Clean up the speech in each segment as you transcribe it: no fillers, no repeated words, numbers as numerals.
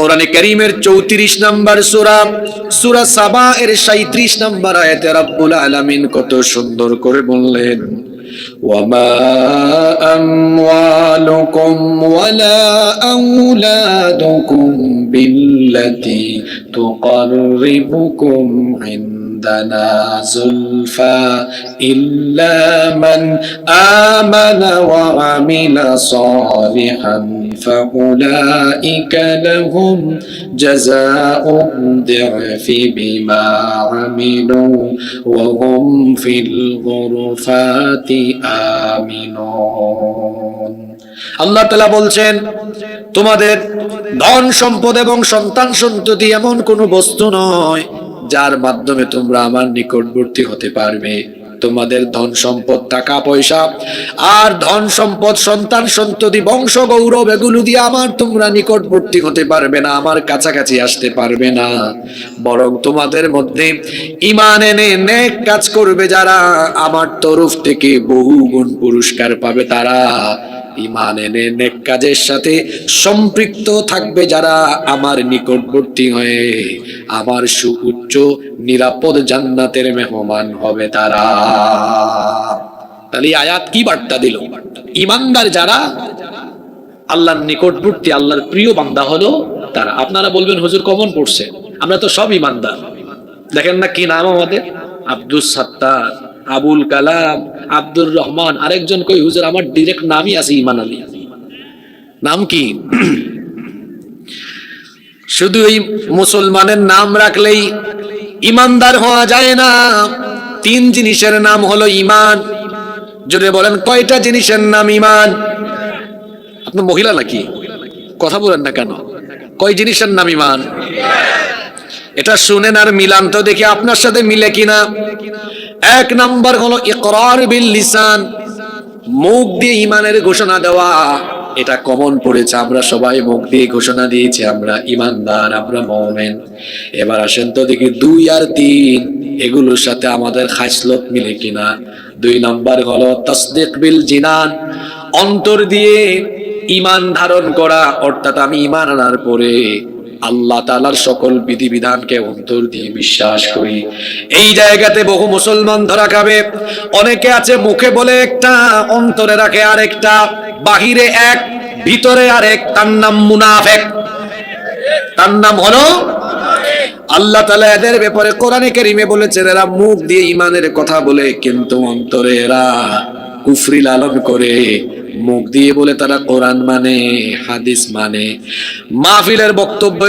কোরআনে কারীমের 34 নম্বর সূরা সূরা সাবা এর 37 নম্বর আয়াতে রব্বুল আলামিন কত সুন্দর করে বললেন, ওয়ামা আমওয়ালুকুম ওয়ালা আওলাদুকুম বিল্লাতি তুকাররিবুকুম ইনদানা যুলফা ইল্লা মান আমানা ওয়া আমিলা সালিহান ফাউলাইকা লাহুম জাযাউদ দি'ফি বিমা আমিলু ওয়া হুম ফিল গুরফাতি আমিনুন। আল্লাহ তাআলা বলছেন, তোমাদের ধন সম্পদ এবং সন্তান সন্ততি এমন কোন বস্তু নয় যার মাধ্যমে তোমরা আমার নিকটবর্তী হতে পারবে। তোমাদের ধন সম্পদ, টাকা পয়সা আর ধন সম্পদ, সন্তান সন্ততি, বংশ গৌরব, এগুলো দিয়ে আমার তোমরা নিকটবর্তী হতে পারবে না, আমার কাছাকাছি আসতে পারবে না। বরং তোমাদের মধ্যে ঈমান এনে নেক কাজ করবে যারা, আমার তরফ থেকে বহুগুণ পুরস্কার পাবে তারা। ঈমান এনে নেক কাজের সাথে সম্পৃক্ত থাকবে যারা, আমার নিকটবর্তী হয়ে আমার সুউচ্চ নিরাপদ জান্নাতের মেহমান হবে তারা। তাহলে আয়াত কি বার্তা দিল? ঈমানদার যারা, আল্লাহর নিকটবর্তী, আল্লাহর প্রিয় বান্দা হলো তারা। আপনারা বলবেন হুজুর কমন পড়ছে, আমরা তো সব ঈমানদার। দেখেন না কি নাম আমাদের, আব্দুস সাত্তার, আবুল কালাম, আব্দুর রহমান, আরেকজন কই হুজুর আমার ডাইরেক্ট নামই আছে ঈমান আলী। নাম কি? শুধু এই মুসলমানের নাম রাখলেই ঈমানদার হওয়া যায় না। 3 জিনিসের নাম হলো ঈমান। যদি বলেন কয়টা জিনিসের নাম ঈমান? আপনি মহিলা নাকি, কথা বলেন না কেন? কয় জিনিসের নাম ঈমান? এটা শুনেন আর মিলান তো দেখি আপনার সাথে মিলে কিনা। 1 নাম্বার হলো ইকরার বিল লিসান, মুখ দিয়ে ঈমানের ঘোষণা দেওয়া। এটা কমন পড়েছে, আমরা সবাই মুখ দিয়ে ঘোষণা দিয়েছি আমরা ঈমানদার, আমরা মুমিন। এবার আসেন তো দেখি 2 আর 3 এগুলোর সাথে আমাদের খাসলত মিলে কিনা। 2 নাম্বার হলো তাসদীক বিল জিনান, অন্তর দিয়ে ঈমান ধারণ করা, অর্থাৎ আমি ঈমান আনার পরে আল্লাহ তাআলার সকল বিধিবিধানকে অন্তর দিয়ে বিশ্বাস করি। এই জায়গাতে বহু মুসলমান ধরা খাবে। অনেকে আছে মুখে বলে একটা, অন্তরে রাখে আরেকটা, বাহিরে এক ভিতরে আরেক, তার নাম মুনাফিক, তার নাম হলো। আল্লাহ তাআলা এদের ব্যাপারে কোরআনে কারীমে বলেছেন, এরা মুখ দিয়ে ঈমানের কথা বলে কিন্তু অন্তরে এরা কুফরি লালন করে। মুখ দিয়ে বলে তারা কোরআন মানে, হাদিস মানে, মাহফিলের বক্তব্য,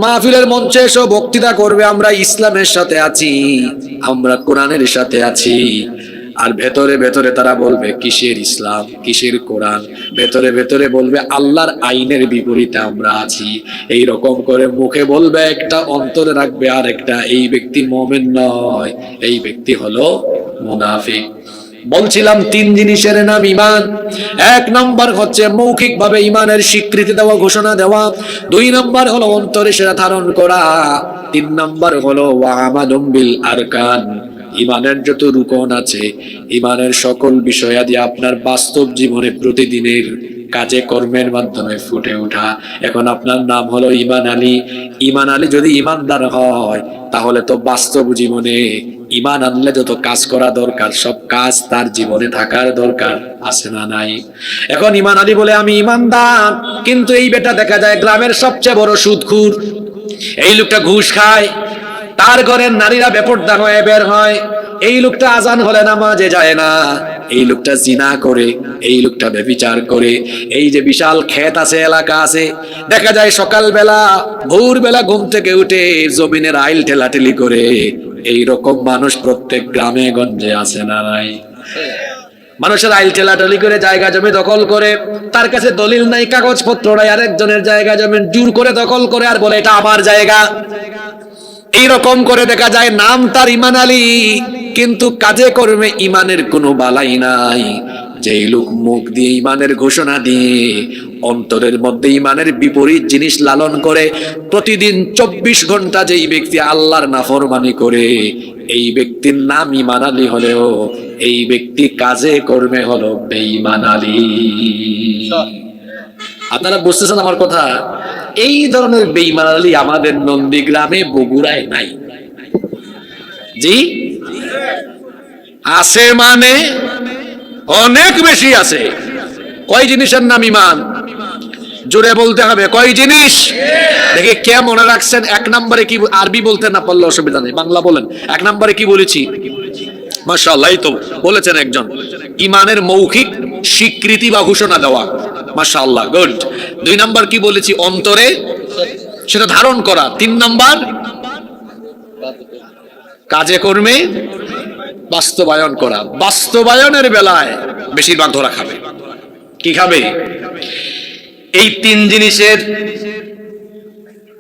মাহফিলের মঞ্চে এসে বক্তৃতা করবে আমরা ইসলামের সাথে আছি, আমরা কোরআনের সাথে আছি। আর ভেতরে ভেতরে তারা বলবে কিসের ইসলাম, কিসের কোরআন, ভেতরে ভেতরে বলবে আল্লাহর আইনের বিপরীতে আমরা আছি। এই রকম করে মুখে বলবে একটা, অন্তরে রাখবে আর একটা। এই ব্যক্তি মুমিন নয়, এই ব্যক্তি হলো মুনাফিক। বলছিলাম 3 জিনিসের নাম ঈমান। 1 নাম্বার হচ্ছে মৌখিক ভাবে ঈমানের স্বীকৃতি দেওয়া, ঘোষণা দেওয়া। 2 নাম্বার হলো অন্তরে সেটা ধারণ করা। 3 নাম্বার হলো ওয়া আমালুম বিল আরকান, ঈমানের যত রুকন আছে, ঈমানের সকল বিষয়াদি আপনার বাস্তব জীবনে প্রতিদিনের কাজে কর্মের মাধ্যমে ফুটে ওঠা। এখন আপনার নাম হলো ঈমান আলী। ঈমান আলী যদি ঈমানদার হয় তাহলে তো বাস্তব জীবনে ঈমান আনলে যত কাজ করা দরকার সব কাজ তার জীবনে থাকার দরকার আছে না নাই? এখন ঈমান আলী বলে আমি ঈমানদার, কিন্তু এই বেটা দেখা যায় গ্রামের সবচেয়ে বড় সুদখোর, এই লোকটা ঘুষ খায়, তার ঘরের নারীরা বেপরদা হয়ে বের হয়, এই লোকটা আজান হলে নামাজে যায় না, এই লোকটা জিনা করে, এই লোকটা ব্যভিচার করে। এই যে বিশাল ক্ষেত আছে, এলাকা আছে, দেখা যায় সকালবেলা ভোরবেলা ঘুম থেকে উঠে জমিনের আইল ঠেলাঠেলি করে। এই রকম মানুষ প্রত্যেক গ্রামে গঞ্জে আছে না নাই? মানুষের আইল ঠেলাঠেলি করে জায়গা জমি দখল করে, তার কাছে দলিল নাই, কাগজপত্র নাই, আরেকজনের জায়গা জমি জোর করে দখল করে আর বলে এটা আমার জায়গা। এইরকম করে দেখা যায় নাম তার ঈমান আলী, কিন্তু কাজে কর্মে ঈমানের কোনো বালাই নাই। যেই লোক মুখ দিয়ে ঈমানের ঘোষণা দিয়ে অন্তরের মধ্যে ঈমানের বিপরীত জিনিস লালন করে, প্রতিদিন 24 ঘন্টা যেই ব্যক্তি আল্লাহর নাফরমানি করে, এই ব্যক্তির নাম ঈমান আলী হলেও এই ব্যক্তি কাজে কর্মে হলো বেঈমান আলী। আপনারা বুঝতেছেন আমার কথা? এই ধরনের বেঈমান আলী আমাদের নন্দীগ্রামে বগুড়ায় নাই। জি আছে, মানে অনেক বেশি আছে। কয় জিনিসের নাম ঈমান? জোরে বলতে হবে, কয় জিনিস? দেখে কে মনে রাখছেন? এক নম্বরে কি, আরবি বলতে না পারলে অসুবিধা নেই, বাংলা বলেন। এক নম্বরে কি বলেছি? মাশাআল্লাহ, এই তো বলেছেন একজন। ঈমানের মৌখিক স্বীকৃতি বা ঘোষণা দেওয়া, মাশাআল্লাহ, গুড। দুই নাম্বার কি বলেছি? অন্তরে সেটা ধারণ করা। তিন নাম্বার কাজে কর্মে বাস্তবায়ন করা। বাস্তবায়নের বেলায় বেশিরভাগ ধরা খাবে। কি খাবে? এই তিন জিনিসের,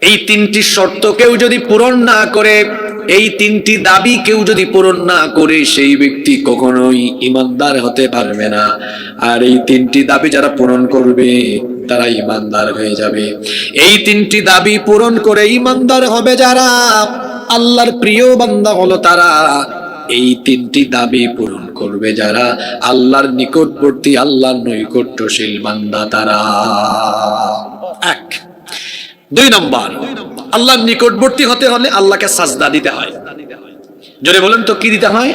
এই তিনটি শর্ত কেউ যদি পূরণ না করে, এই তিনটি দাবি কেউ যদি পূরণ না করে, সেই ব্যক্তি কখনোই ঈমানদার হতে পারবে না। আর এই তিনটি দাবি যারা পূরণ করবে তারা ঈমানদার হয়ে যাবে। এই তিনটি দাবি পূরণ করে ঈমানদার হবে যারা, আল্লাহর প্রিয় বান্দা হলো তারা। এই তিনটি দাবি পূরণ করবে যারা, আল্লাহর নিকটবর্তী, আল্লাহর নৈকট্যশীল বান্দা তারা। এক। দুই নম্বর, আল্লাহর নিকটবর্তী হতে হলে আল্লাহকে সাজদা দিতে হয়। জোরে বলেন তো, কি দিতে হয়?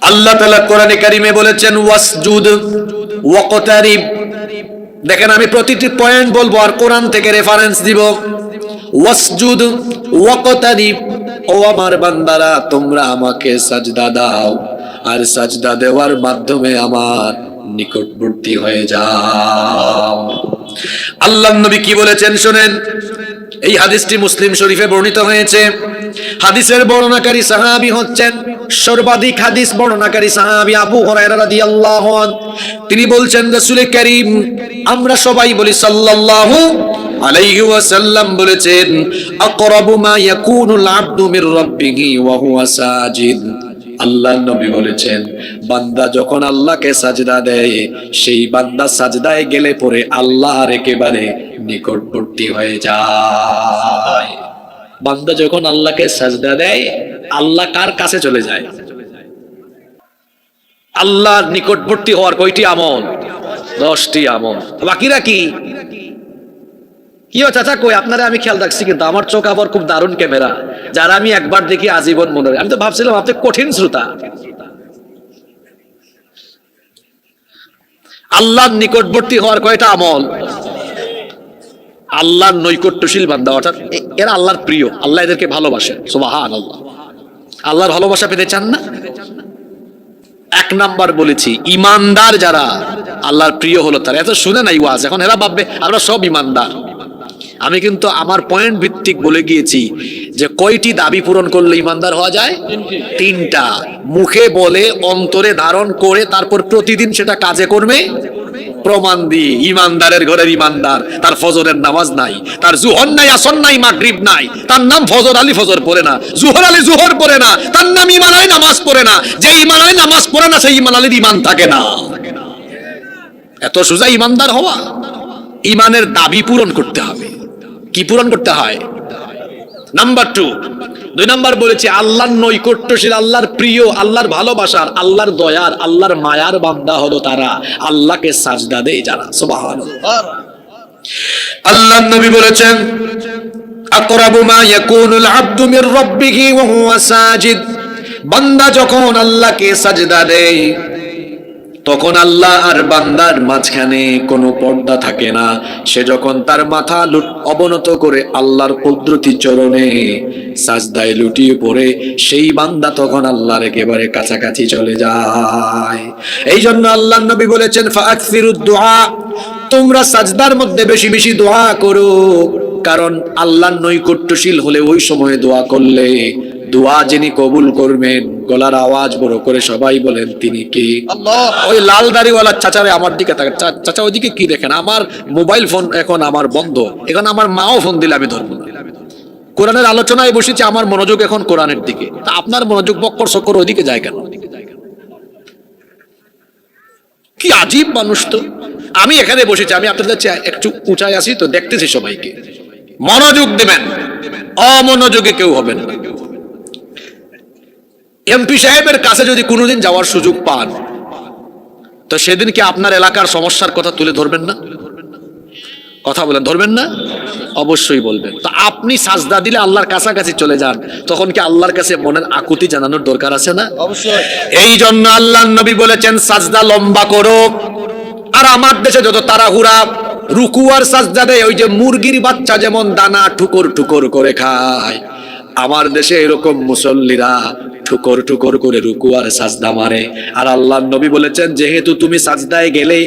আল্লাহ তাআলা কোরআনে কারিমে বলেছেন ওয়াসজুদ ওয়াকতারিব। দেখেন, আমি প্রতিটি পয়েন্ট বলবো আর কোরআন থেকে রেফারেন্স দিব। ওয়াসজুদ ওয়াকতারিব, ও আমার বান্দারা তোমরা আমাকে সাজদা দাও, আর সাজদা দেওয়ার মাধ্যমে আমার নিকটবর্তী হয়ে যাও। আল্লাহর নবী কি বলেছেন শুনেন। এই হাদিসটি মুসলিম শরীফে বর্ণিত হয়েছে। হাদিসের বর্ণনাকারী সাহাবী হচ্ছেন, সর্বাধিক হাদিস বর্ণনাকারী সাহাবী আবু হুরায়রা রাদিয়াল্লাহু আনহু। তিনি বলছেন, রাসূল কারীম, আমরা সবাই বলি সাল্লাল্লাহু আলাইহি ওয়াসাল্লাম বলেছেন, আকরাবু মা ইয়াকুনুল আবদু মির রাব্বিহি ওয়া হুয়া সাজিদ। আল্লাহর নবী বলেছেন, বান্দা যখন আল্লাহকে সাজদা দেয়, সেই বান্দা সাজদায় গেলে পরে আল্লাহর একেবারে নিকটবর্তী হয়ে যায়। বান্দা যখন আল্লাহকে সাজদা দেয়, আল্লাহ কার কাছে চলে যায়? আল্লাহর নিকটবর্তী হওয়ার কয়টি আমল? 10টি আমল। বাকিরা কি? কি চাচা কই আপনারা? আমি খেয়াল রাখছি, কিন্তু আমার চোখ আবার খুব দারুণ ক্যামেরা, যারা আমি একবার দেখি আজীবন মনে হয়। আমি তো ভাবছিলাম আপনি কঠিন শ্রোতা। আল্লাহর নিকটবর্তী হওয়ার কয়টা আমল? আল্লাহর নৈকট্যশীল বান্দা, অর্থাৎ এরা আল্লাহর প্রিয়, আল্লাহ এদেরকে ভালোবাসেন। সুবহানাল্লাহ। আল্লাহর ভালোবাসা পেতে চান না? এক নাম্বার বলেছি, ঈমানদার যারা, আল্লাহর প্রিয় হলো তারা। এত শুনে নাই ওয়াজ, এখন এরা ভাববে আমরা সব ঈমানদার। আমি কিন্তু আমার পয়েন্ট ভিত্তিক বলে গিয়েছি যে কয়টি দাবি পূরণ করলে ঈমানদার হওয়া যায়? 3টা। মুখে বলে, অন্তরে ধারণ করে, তারপর প্রতিদিন সেটা কাজে কর্মে প্রমাণ দিয়ে। ঈমানদারের ঘরের ঈমানদার, তার ফজরের নামাজ নাই, তার জুহর নাই, আসর নাই, মাগরিব নাই, তার নাম ফজর আলী ফজর পড়ে না, জুহর আলী জুহর পড়ে না, তার নাম ঈমান আলী নামাজ পড়ে না। যে ঈমান আলী নামাজ পড়ে না, সেই ঈমান আলীর ঈমান থাকে না। এত সোজা ঈমানদার হওয়া? ঈমানের দাবি পূরণ করতে হবে। কি পূরণ করতে হয়? নাম্বার 2। 2 নাম্বার বলেছি, আল্লাহর নৈকট্যশীল, আল্লাহর প্রিয়, আল্লাহর ভালোবাসার, আল্লাহর দয়ার, আল্লাহর মায়ার বান্দা হলো তারা, আল্লাহকে সাজদা দেয় যারা। সুবহানাল্লাহ। আল্লাহর নবী বলেছেন, আকরাবু মা ইয়াকুনুল আবদু মির রাব্বিহি ওয়া হুয়া সাজিদ। বান্দা যখন আল্লাহকে সাজদা দেয়, তখন আল্লাহ আর বান্দার মাঝখানে কোনো পর্দা থাকে না। সে যখন তার মাথা অবনত করে আল্লাহর কুদরতি চরণে সাজদায় লুটিয়ে পড়ে, সেই বান্দা তখন আল্লাহর একেবারে কাছাকাছি চলে যায়। এই জন্য আল্লাহর নবী বলেছেন, ফাআকসিরুদ দুআ, তোমরা সাজদার মধ্যে বেশি বেশি দোয়া করো। কারণ আল্লাহর নৈকট্যশীল হলে ওই সময় দোয়া করলে দোয়া যিনি কবুল করবেন, গলার আওয়াজ বড় করে সবাই বলেন, তিনি কি? আল্লাহ। ওই লাল দাড়িওয়ালা চাচারে আমার দিকে তাকান। চাচা ওইদিকে কি দেখেন? আমার মোবাইল ফোন এখন আমার বন্ধ, এখন আমার মাও ফোন দিলে আমি ধরবো না। কোরআনের আলোচনায় বসেছি, আমার মনোযোগ এখন কোরআনের দিকে, তা আপনার মনোযোগ বক্কর সকর ওইদিকে যায় কেন? কি আজীব মানুষ তো। আমি এখানে বসেছি, আমি আপনাদের একটু উঁচায় আছি তো, দেখতেছি সবাইকে। মনোযোগ দেবেন, অমনোযোগে কেউ হবেন না। এমপি সাহেবের কাছে যদি কোনোদিন যাওয়ার সুযোগ পান, তো সেদিন কি আপনার এলাকার সমস্যার কথা তুলে ধরবেন না? কথা বলেন, ধরবেন না? অবশ্যই বলবেন। তো আপনি সাজদা দিলে আল্লাহর কাছাকাছি চলে যান, তখন কি আল্লাহর কাছে মনের আকুতি জানানোর দরকার আছে না? অবশ্যই। এই জন্য আল্লাহর নবী বলেছেন সাজদা লম্বা করো। আর আমার দেশে যত তাড়াহুড়া, রুকু আর সাজদা দেয়, ওই যে মুরগির বাচ্চা যেমন দানা ঠুকর ঠুকর করে খায়, আমার দেশে এরকম মুসল্লিরা ঠুকর ঠুকর করে রুকু আর সাজদা মারে। আর আল্লাহর নবী বলেছেন যেহেতু তুমি সাজদায় গেলে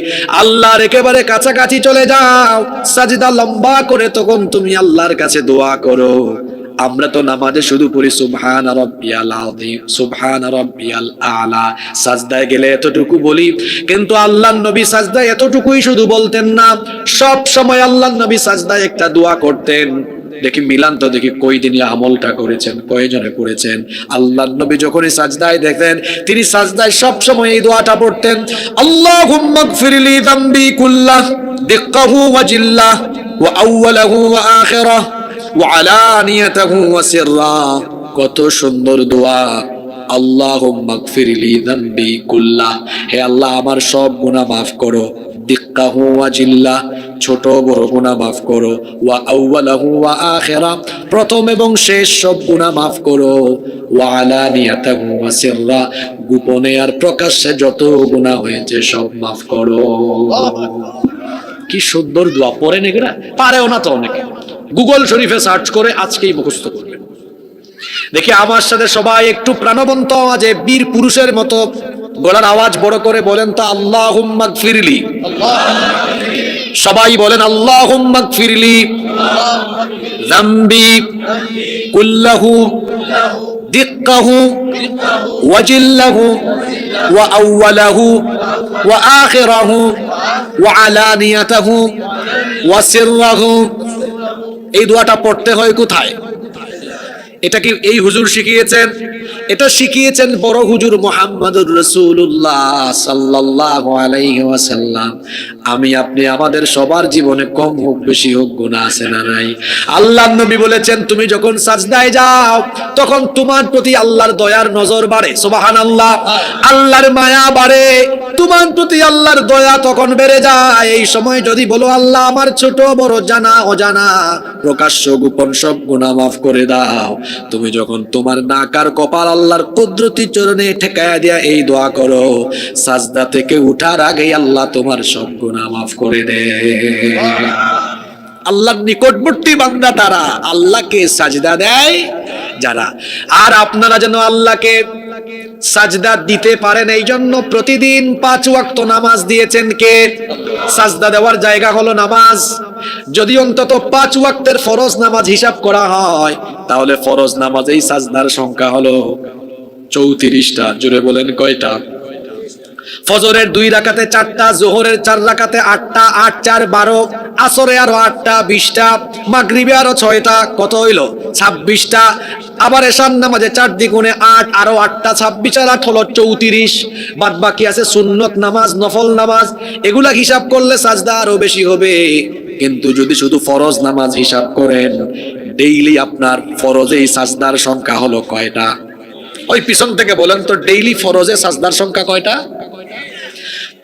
আল্লাহর একেবারে কাছাকাছি চলে যাও, সাজদা লম্বা করে তখন তুমি আল্লাহর কাছে দোয়া করো। আমরা তো নামাজে শুধু পড়ি সুবহান রাব্বিয়াল আযীম, সুবহান রাব্বিয়াল আলা, সাজদায় গেলে এতটুকু বলি, কিন্তু আল্লাহর নবী সাজদায় এতটুকুই শুধু বলতেন না, সব সময় আল্লাহর নবী সাজদায় একটা দোয়া করতেন। দেখি মিলান তো দেখি কই দিনই আমলটা করেছেন, কয়জনে করেছেন। আল্লাহর নবী যখনই সাজদায় দেখেন, তিনি সাজদায় সব সময় এই দোয়াটা পড়তেন, আল্লাহুম্মা গফিরলি যামবি কুল্লাহ দিক্কাহু ওয়া জিল্লাহ ওয়া আউওয়ালাহু ওয়া আখিরাহু ওয়া আলানিয়াতাহু ওয়া সিররা। কত সুন্দর দোয়া, আল্লাহুম্মা গফিরলি যামবি কুল্লাহ, হে আল্লাহ আমার সব গুনাহ মাফ করো, দিক্কাহু ওয়া জিল্লাহ, ছোট বড় গুনাহ মাফ করো, ওয়া আউওয়ালাহু ওয়া আখিরা, প্রথম এবং শেষ সব গুনাহ মাফ করো, ওয়া আলানিয়াতাহু ওয়া সিররা, গোপনে আর প্রকাশ্যে যত গুনাহ হয়েছে সব মাফ করো। কি সুন্দর দোয়া, পড়েন এগুলা? পারেও না তো অনেকে, গুগল শরীফে সার্চ করে আজকেই মুখস্থ করবেন। দেখি আমার সাথে সবাই একটু প্রাণবন্ত আওয়াজে বীর পুরুষের মতো গলার আওয়াজ বড় করে বলেন তো, আল্লাহুম্মা গফিরলি। সবাই বলেন আল্লাহুম্মা গফিরলি যামবি কুল্লাহু দিক্কাহু ওয়া জিল্লাহু ওয়া আউওয়ালাহু ওয়া আখিরাহু ওয়া আলানিয়াতাহু ওয়া সিররাহু। এই দোয়াটা পড়তে হয় কোথায়? এটা কি এই হুজুর শিখিয়েছেন? এটা শিখিয়েছেন বড় হুজুর মুহাম্মদুর রাসূলুল্লাহ সাল্লাল্লাহু আলাইহি ওয়াসাল্লাম। আমি আপনি আমাদের সবার জীবনে কম হোক বেশি হোক গুনাহ আছে না নাই? আল্লাহর নবী বলেছেন তুমি যখন সাজদায় যাও তখন তোমার প্রতি আল্লাহর দয়ার নজর বাড়ে, সুবহানাল্লাহ, আল্লাহর মায়া বাড়ে, তোমার প্রতি আল্লাহর দয়া তখন বেড়ে যায়। এই সময় যদি বলো আল্লাহ আমার ছোট বড় জানা অজানা প্রকাশ্য গোপন সব গুনাহ মাফ করে দাও, তুমি যখন তোমার নাক আর কপাল আল্লাহর কুদরতি চরণে ঠেকায়া দিয়া এই দোয়া করো, সাজদা থেকে উঠার আগেই আল্লাহ তোমার সব গুনাহ মাফ করে দেয়। আল্লাহর নিকটবর্তী বান্দা তারা, আল্লাহকে সাজদা দেয় যারা। আর আপনারা যেন আল্লাহকে সাজদা দিতে পারেন এই জন্য প্রতিদিন 5 ওয়াক্ত নামাজ দিয়েছেন কে? সাজদা দেওয়ার জায়গা হলো নামাজ। যদি অন্তত 5 ওয়াক্তের ফরজ নামাজ হিসাব করা হয় তাহলে ফরজ নামাজেই সাজদার সংখ্যা হলো 34টা। জোরে বলেন কয়টা? ফজরের 2 রাকাতে 4টা, যোহরের 4 রাকাতে 8টা, 8 4 12, আসরে আরো 8টা 20টা, মাগরিবে আরো 6টা, কত হইল? 26টা। আবার এশার নামাজে 4 দ্বিগুণে 8, আরো 8টা, 26 আর 8 হলো 34। বাদ বাকি আছে সুন্নত নামাজ, নফল নামাজ, এগুলা হিসাব করলে সাজদা আরো বেশি হবে। কিন্তু যদি শুধু ফরজ নামাজ হিসাব করেন, ডেইলি আপনার ফরজে সাজদার সংখ্যা হলো কয়টা? ওই পিছন থেকে বলেন তো, ডেইলি ফরজে সাজদার সংখ্যা কয়টা?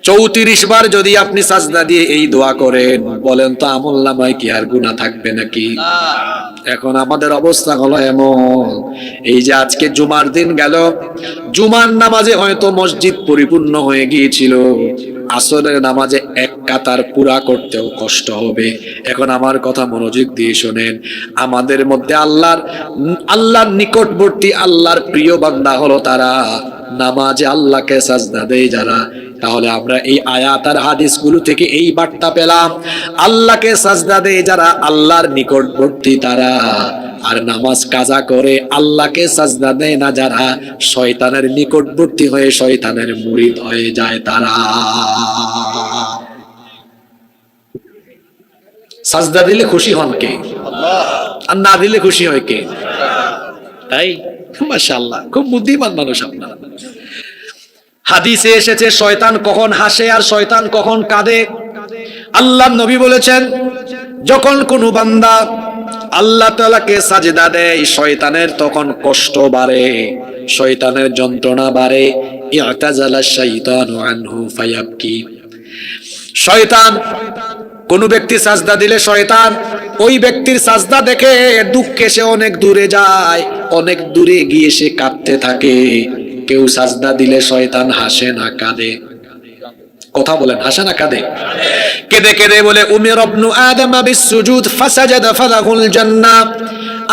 34 বার যদি আপনি সাজদা দিয়ে এই দোয়া করেন, বলেন তো আমলনামায় কি আর গুনাহ থাকবে নাকি? এখন আমাদের অবস্থা হলো এমন, এই যে আজকে জুমার দিন গেল, জুমার নামাজে হয়তো মসজিদ পরিপূর্ণ হয়ে গিয়েছিল, আসরের নামাজে এক কাতার পুরা করতেও কষ্ট হবে। এখন আমার কথা মনোযোগ দিয়ে শোনেন, আমাদের মধ্যে আল্লাহর নিকটবর্তী আল্লাহর প্রিয় বান্দা হলো তারা, নামাজে আল্লাহকে সাজদা দেয় যারা। তাহলে আমরা এই আয়াত আর হাদিসগুলো থেকে এই বার্তা পেলাম, আল্লাহকে সাজদা দেয় যারা আল্লাহর নিকটবর্তী তারা, আর নামাজ কাজা করে আল্লাহকে সাজদা দেয় না যারা, শয়তানের নিকটবর্তী হয়ে শয়তানের মুরিদ হয়ে যায় তারা। সাজদা দিলে খুশি হন কে? আল্লাহ। আর না দিলে খুশি হয় কে? তাই মাশাআল্লাহ, খুব বুদ্ধিমান মানুষ আপনারা। হাদিসে এসেছে শয়তান কখন হাসে আর শয়তান কখন কাঁদে। আল্লাহর নবী বলেছেন, যখন কোনো বান্দা আল্লাহ তাআলাকে সাজদা দেয় শয়তানের তখন কষ্ট বাড়ে, শয়তানের যন্ত্রণা বাড়ে। ইআতাজালা শাইতানু আনহু ফায়াবকি, শয়তান কোন ব্যক্তি সাজদা দিলে শয়তান ওই ব্যক্তির সাজদা দেখে দুঃখে সে অনেক দূরে যায়, অনেক দূরে গিয়ে সে কাঁদতে থাকে। কেউ সাজদা দিলে শয়তান হাসে না কাঁদে? কথা বলেন, হাসে না কাঁদে? কেঁদে কেঁদে বলে উমির ইবনু আদম বিসসুজুদ ফাসাজাদা ফালাহুল জান্নাহ।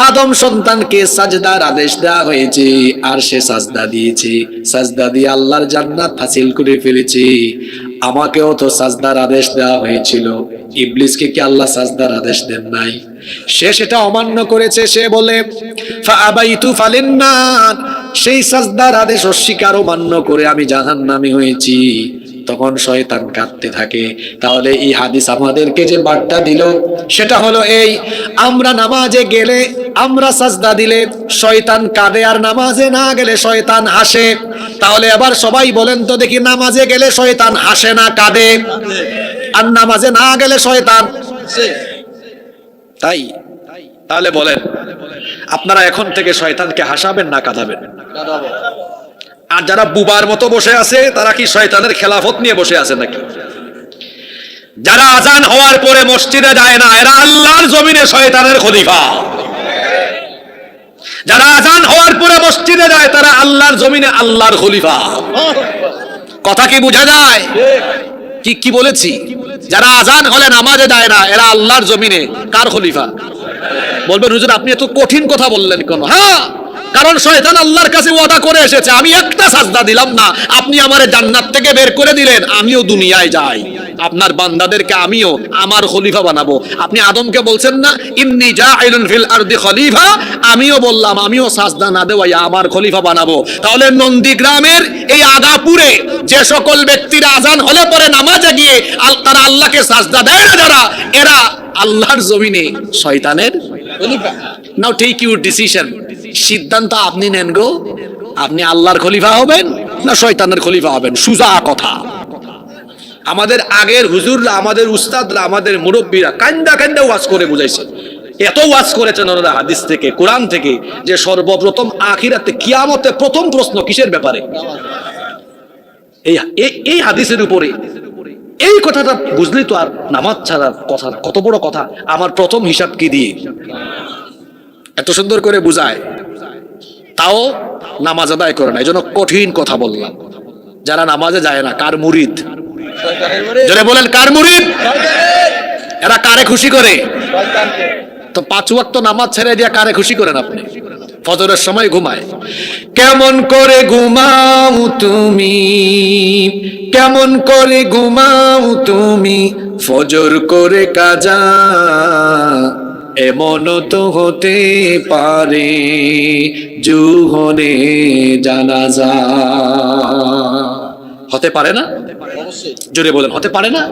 আদম সন্তানকে সাজদার আদেশ দেওয়া হয়েছে আর সে সাজদা দিয়েছে, সাজদা দিয়ে আল্লাহর জান্নাত হাসিল করে ফেলেছে। আমাকেও তো সাজদার আদেশ দেওয়া হয়েছিল, ইবলিসকে কি আল্লাহ সাজদার আদেশ দেন নাই? সে সেটা অমান্য করেছে। সে বলে ফাআবাইতু ফালিন্নার, সেই সাজদার আদেশ অস্বীকার অমান্য করে আমি জাহান্নামী হয়েছি। তখন শয়তান কাঁদতে থাকে। তাহলে এই হাদিস আমাদেরকে যে বার্তা দিল সেটা হলো এই, আমরা নামাজে গেলে, আমরা সাজদা দিলে শয়তান কাঁদে আর নামাজে না গেলে শয়তান হাসে। তাহলে আবার সবাই বলেন তো দেখি, নামাজে গেলে শয়তান হাসে না কাঁদে? আর নামাজে না গেলে শয়তান হাসে। তাই তাহলে বলেন আপনারা এখন থেকে শয়তানকে হাসাবেন না কাঁদাবেন? আর যারা বুবার মতো বসে আছে তারা কি শয়তানের খেলাফত নিয়ে বসে আছে নাকি? যারা আজান হওয়ার পরে মসজিদে যায় না এরা আল্লাহর জমিনে শয়তানের খলিফা। যারা আজান হওয়ার পরে মসজিদে যায় তারা আল্লাহর জমিনে আল্লাহর খলিফা। কথা কি বোঝা যায়? কি কি বলেছি? যারা আজান হলে নামাজে যায় না এরা আল্লাহর জমিনে কার খলিফা? বলবেন হুজুর আপনি এত কঠিন কথা বললেন কেন? হ্যাঁ, কারণ শয়তান আল্লাহর কাছে ওয়াদা করে এসেছে, আমি একটা সাজদা দিলাম না, আপনি আমারে জান্নাত থেকে বের করে দিলেন, আমিও দুনিয়ায় যাই, আপনার বান্দাদেরকে আমিও আমার খলিফা বানাবো। আপনি আদমকে বলছেন না ইন্নী জাইলুন ফিল আরদি খলিফা, আমিও বললাম আমিও সাজদা না দেওয়াই আমার খলিফা বানাবো। তাহলে নন্দীগ্রামের এই আগাপুরে যে সকল ব্যক্তিরা আজান হলে পরে নামাজে গিয়ে তারা আল্লাহকে সাজদা দেয় না, যারা এরা আল্লাহর জমিনে শয়তানের খলিফা। নাও টেক ইউর ডিসিশন, সিদ্ধান্ত আপনি নেন গো, আপনি আল্লাহর খলিফা হবেন না শয়তানের খলিফা হবেন? সুজা কথা। আমাদের আগের হুজুররা, আমাদের উস্তাদরা, আমাদের মুরব্বীরা কান্দা কান্দা ওয়াজ করে বুঝাইছে। এত ওয়াজ করেছেন ওনারা হাদিস থেকে, কোরআন থেকে, যে সর্বপ্রথম আখিরাতে কিয়ামতে প্রথম প্রশ্ন কিসের ব্যাপারে? এই হাদিসের উপরে। এই কথাটা বুঝলি তো আর নামাজ ছাড়ার কথা কত বড় কথা। আমার প্রথম হিসাব কি দিয়ে এত সুন্দর করে বুঝায়, তাও নামাজ আদায় করে না। এই জন্য কঠিন কথা বললাম। যারা নামাজে যায় না কার মুরিদ? যারা বলেন কার মুরিদ? এরা কারে খুশি করে? তো 5 ওয়াক্ত নামাজ ছেড়ে দিয়ে কারে খুশি করেন আপনি? ফজরের সময় ঘুমায়। কেমন করে ঘুমাও তুমি, কেমন করে ঘুমাও তুমি, ফজর করে কাজা, এমন তো হতে পারে জুহরে জানাজা। হতে পারে না? জোরে বলেন, হতে পারে না?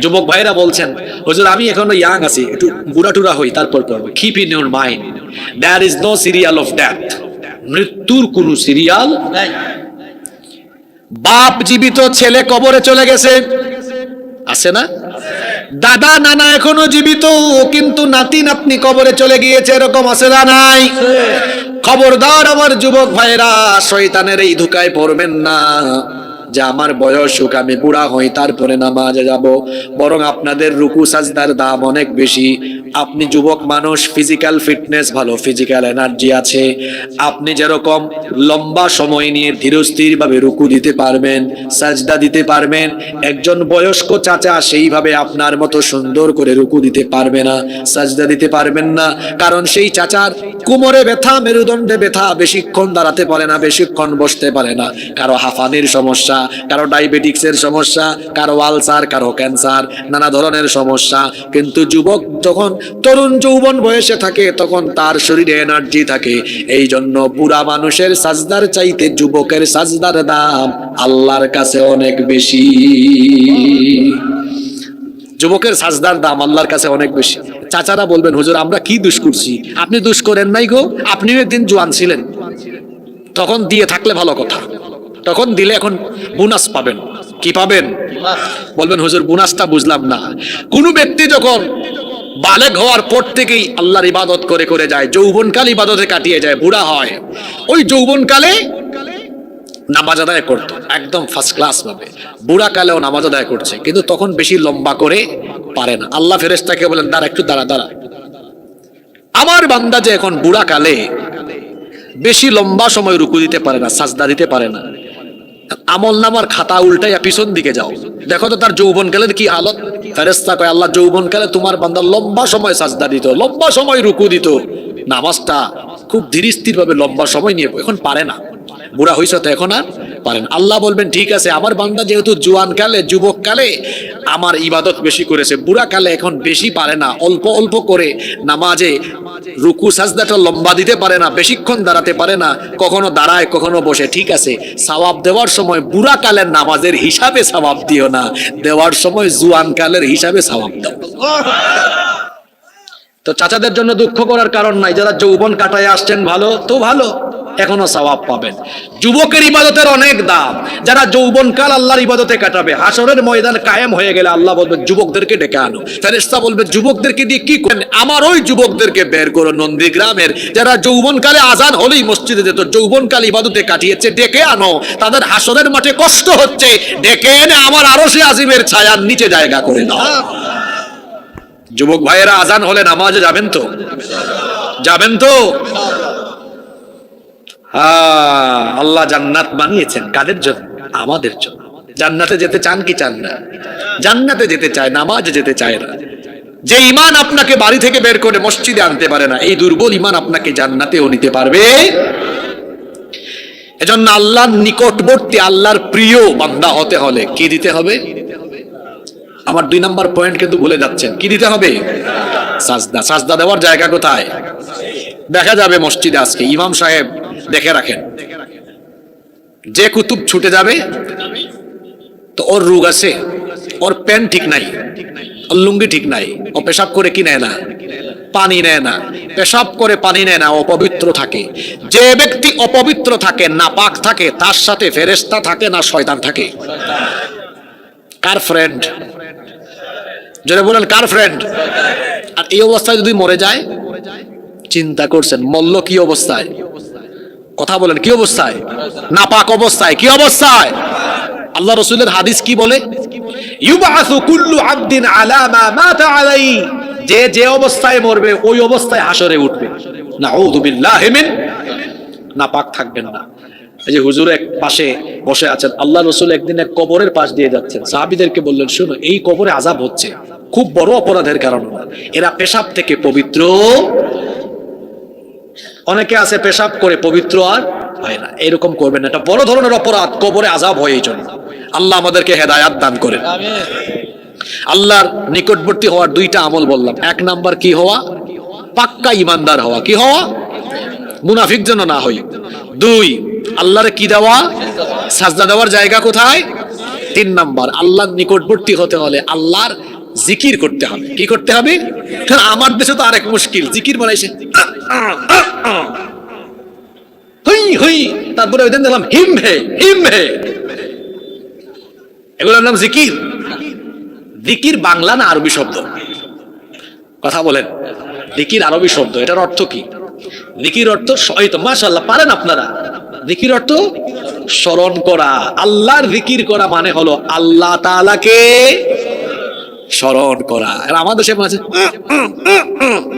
যুবক ভাইরা বলছেন হুজুর আমি এখনো ইয়াং আছি, একটু বুড়া টুরা হই তারপর পড়বো। Keep in your mind there is no serial of death. মৃত্যুর কোন সিরিয়াল নাই। বাপ জীবিত, ছেলে কবরে চলে গেছে, আছে না? দাদা নানা এখনো জীবিত, কিন্তু নাতি নাতনি কবরে চলে গিয়েছে, এরকম আছে না নাই? খবরদার আমার যুবক ভাইরা, শয়তানের এই ধোঁকায় পড়বেন না যে আমার বয়স হোক, আমি বুড়া হই তারপরে নামাজে যাব। বরং আপনাদের রুকু সাজদার দাম অনেক বেশি। আপনি যুবক মানুষ, ফিজিক্যাল ফিটনেস ভালো, ফিজিক্যাল এনার্জি আছে, আপনি যেরকম লম্বা সময় নিয়ে ধীরস্থির ভাবে রুকু দিতে পারবেন, সাজদা দিতে পারবেন, একজন বয়স্ক চাচা সেইভাবে আপনার মতো সুন্দর করে রুকু দিতে পারবে না, সাজদা দিতে পারবেন না। কারণ সেই চাচার কোমরে ব্যথা, মেরুদণ্ডে ব্যথা, বেশিক্ষণ দাঁড়াতে পারে না, বেশিক্ষণ বসতে পারে না, কারো হাঁফানির সমস্যা, কারো ডায়াবেটিক্সের সমস্যা, কারো আলসার, কারো ক্যান্সার, নানা ধরনের সমস্যা। কিন্তু যুবক যখন তরুণ যৌবন বয়সে থাকে তখন তার শরীরে এনার্জি থাকে। এই জন্য বুড়া মানুষের সাজদার চাইতে যুবকের সাজদার দাম আল্লাহর কাছে অনেক বেশি। যুবকের সাজদার দাম আল্লাহর কাছে অনেক বেশি। চাচারা বলবেন হুজুর আমরা কি দোষ করছি? আপনি দোষ করেন নাই গো, আপনিও একদিন জোয়ান ছিলেন, তখন দিয়ে থাকলে ভালো কথা, তখন দিলে এখন বোনাস পাবেন। কি পাবেন? বলবেন হুজুর বোনাসটা বুঝলাম না। কোন ব্যক্তি যখন বালেগ হওয়ার পর থেকেই আল্লাহর ইবাদত করে করে যায়, যৌবনকাল ইবাদতে কাটিয়ে যায়, বুড়া হয়, ওই যৌবনকালে নামাজ আদায় করতো একদম ফার্স্ট ক্লাস ভাবে, বুড়া কালেও নামাজ আদায় করছে, কিন্তু তখন বেশি লম্বা করে পারে না। আল্লাহ ফেরেশতাকে বলেন, দাঁড়া একটু, দাঁড়া দাঁড়া, আমার বান্দা যে এখন বুড়া কালে বেশি লম্বা সময় রুকু দিতে পারে না, সাজদা দিতে পারে না, আমল নামার খাতা উল্টাইয়া পিছন দিকে যাও, দেখো তো তার যৌবন কালের কি হালত। ফেরেশতা কয়, আল্লাহ যৌবন কালে তোমার বান্দা লম্বা সময় সাজদা দিত, লম্বা সময় রুকু দিত, নামাজটা খুব ধীর স্থির ভাবে লম্বা সময় নিয়ে এখন পারে না, বুড়া হইছে তো এখন আর পারেন। আল্লাহ বলবেন, ঠিক আছে, আমার বান্দা যেহেতু জোয়ান কালে যুবক কালে আমার ইবাদত বেশি করেছে, বুড়া কালে এখন বেশি পারে না, অল্প অল্প করে নামাজে রুকু সাজদাটা লম্বা দিতে পারে না, বেশিক্ষণ দাঁড়াতে পারে না, কখনো দাঁড়ায় কখনো বসে, ঠিক আছে, সওয়াব দেওয়ার সময় বুড়া কালের নামাজের হিসাবে সওয়াব দিও না, দেওয়ার সময় জোয়ান কালের হিসাবে সওয়াব দাও। তো চাচাদের জন্য দুঃখ করার কারণ নাই, যারা যৌবন কাটায় আসছেন ভালো তো ভালো, এখনো সওয়াব পাবেন। যুবকের ইবাদতের অনেক দাম, যারা যৌবনকাল আল্লাহর ইবাদতে কাটাবে, হাসরের ময়দান কায়েম হয়ে গেলে আল্লাহ বলবেন যুবকদেরকে ডেকে আনো। ফেরেশতা বলবে যুবকদেরকে দিয়ে কি করেন? আমার ওই যুবকদেরকে বের করো নন্দীগ্রামের, যারা যৌবনকালে আজান হলেই মসজিদে যেত, যৌবনকাল ইবাদতে কাটিয়েছে, ডেকে আনো। তাদের হাসরের মাঠে কষ্ট হচ্ছে, ডেকে এনে আমার আরশে আজিমের ছায়ার নিচে জায়গা করে দাও। যুবক ভাইয়েরা, আজান হলে নামাজে যাবেন তো? যাবেন তো? আল্লাহ জান্নাত বানিয়েছেন কাদের জন্য? আমাদের জন্য। জান্নাতে যেতে চান কি চান না? জান্নাতে যেতে চায়, নামাজে যেতে চায় না। যে ঈমান আপনাকে বাড়ি থেকে বের করে মসজিদে আনতে পারে না, এই দুর্বল ঈমান আপনাকে জান্নাতেও নিতে পারবে। এজন্য আল্লাহর নিকটবর্তী, আল্লাহর প্রিয় বান্দা হতে হলে কি দিতে হবে? আমার 2 নম্বর পয়েন্ট কিন্তু ভুলে যাচ্ছেন, কি দিতে হবে? সাজদা। সাজদা দেওয়ার জায়গা কোথায়? দেখা যাবে মসজিদে আজকে ইমাম সাহেব, দেখে রাখেন, যে কুতুব ছুটে যাবে তো ওর রোগ আছে, ওর প্যান্ট ঠিক নাই, ওর লুঙ্গি ঠিক নাই, ও পেশাব করে কি নেয় না? পানি নেয় না। পেশাব করে পানি নেয় না, অপবিত্র থাকে। যে ব্যক্তি অপবিত্র থাকে, নাপাক থাকে, তার সাথে ফেরেশতা থাকে না শয়তান থাকে? কার ফ্রেন্ড? যারা বলেন কার ফ্রেন্ড? আর এই অবস্থায় যদি মরে যায়, চিন্তা করছেন মল্ল কি অবস্থায়? কথা বলেন কি অবস্থায়? নাপাক অবস্থায়। কি অবস্থায়? আল্লাহ রাসূলের হাদিস কি বলে? ইউবাসু কুল্লু আবদিন আলা মা মাতা আলাই, যে যে অবস্থায় মরবে ওই অবস্থায় হাসরে উঠবে। নাউযু বিল্লাহি মিন, নাপাক থাকবেন না। এই যে হুজুর এক পাশে বসে আছেন, আল্লাহ রাসূল একদিন এক কবরের পাশ দিয়ে যাচ্ছেন, সাহাবীদেরকে বললেন, শুনো, এই কবরে আযাব হচ্ছে, খুব বড় অপরাধের কারণে, এরা পেশাব থেকে পবিত্র। অনেকে আছে পেশাব করে পবিত্র আর হয় না, এরকম করবেন না, এটা বড় ধরনের অপরাধ, কবরে আযাব হয়। এই জন্য আল্লাহ আমাদেরকে হেদায়াত দান করেন। আল্লাহর নিকটবর্তী হওয়ার 2টা আমল বললাম। 1 নাম্বার কি হওয়া? পাক্কা ইমানদার হওয়া। কি হওয়া? মুনাফিক যেন না হই। 2, আল্লাহর কি দেওয়া? সাজদা দেওয়ার জায়গা কোথায়? 3 নাম্বার, আল্লাহর নিকটবর্তী হতে হলে আল্লাহর জিকির করতে হবে। কি করতে হবে? আমার দেশে তো আরেক মুশকিল, জিকির বানাইছে, হই হই, তারপরে ওইদিন দেখলাম হিম হে হিম হে, এগুলোর নাম জিকির। জিকির বাংলা না আরবি শব্দ? কথা বলেন, জিকির আরবি শব্দ, এটার অর্থ কি? জিকির অর্থ, এই তো মাশাআল্লাহ পারেন আপনারা, জিকির অর্থ স্মরণ করা। আল্লাহর জিকির করা মানে হলো আল্লাহ তাআলাকে স্মরণ করা। আর আমাদের দেশে আছে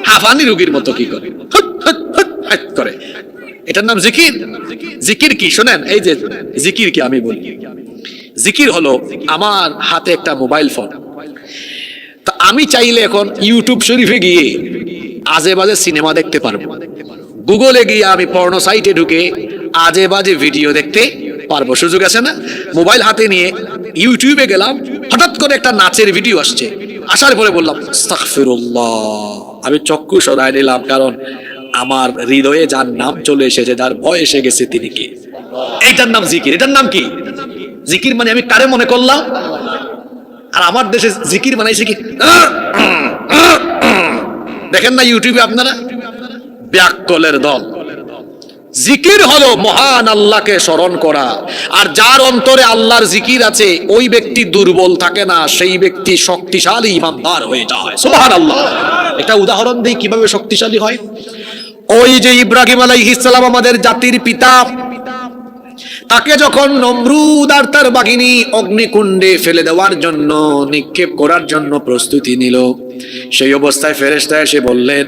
হাফানি রোগীর মতো কি করে, করে, এটার নাম জিকির। জিকির কি শোনেন, এই যে জিকির কি আমি বলি, জিকির হলো আমার হাতে একটা মোবাইল ফোন, তা আমি চাইলে এখন ইউটিউব শরীফে গিয়ে আজে বাজে সিনেমা দেখতে পারবো, গুগলে গিয়ে আমি পর্নো সাইটে ঢুকে আজে বাজে ভিডিও দেখতে পারবো। সুযোগ আছে না? মোবাইল হাতে নিয়ে ইউটিউবে গেলাম, হঠাৎ করে একটা নাচের ভিডিও আসছে, আসার পরে বললাম আস্তাগফিরুল্লাহ, আমি চক্ষু সরাই নিলাম, কারণ আমার হৃদয়ে যার নাম চলে এসেছে, যার ভয় এসে গেছে, তিনি কে? এইটার নাম জিকির। এটার নাম কি? জিকির মানে আমি কারে মনে করলাম। আর আমার দেশে জিকির বানাইছে কি, দেখেন না ইউটিউবে আপনারা, ব্যাককলের দল। জিকির হলো মহান আল্লাহকে স্মরণ করা। আর যার অন্তরে আল্লাহর জিকির আছে, ওই ব্যক্তি দুর্বল থাকে না, সেই ব্যক্তি শক্তিশালী ইমানদার হয়ে যায়। সুবহানাল্লাহ। এটা উদাহরণ দেই কিভাবে শক্তিশালী হয়। ওই যে ইব্রাহিম আলাইহিস সালাম আমাদের জাতির পিতা, তাকে যখন নমরুদ আর তার বাহিনী অগ্নিকুণ্ডে ফেলে দেওয়ার জন্য, নিক্ষেপ করার জন্য প্রস্তুতি নিল, সেই অবস্থায় ফেরেশতা এসে বললেন,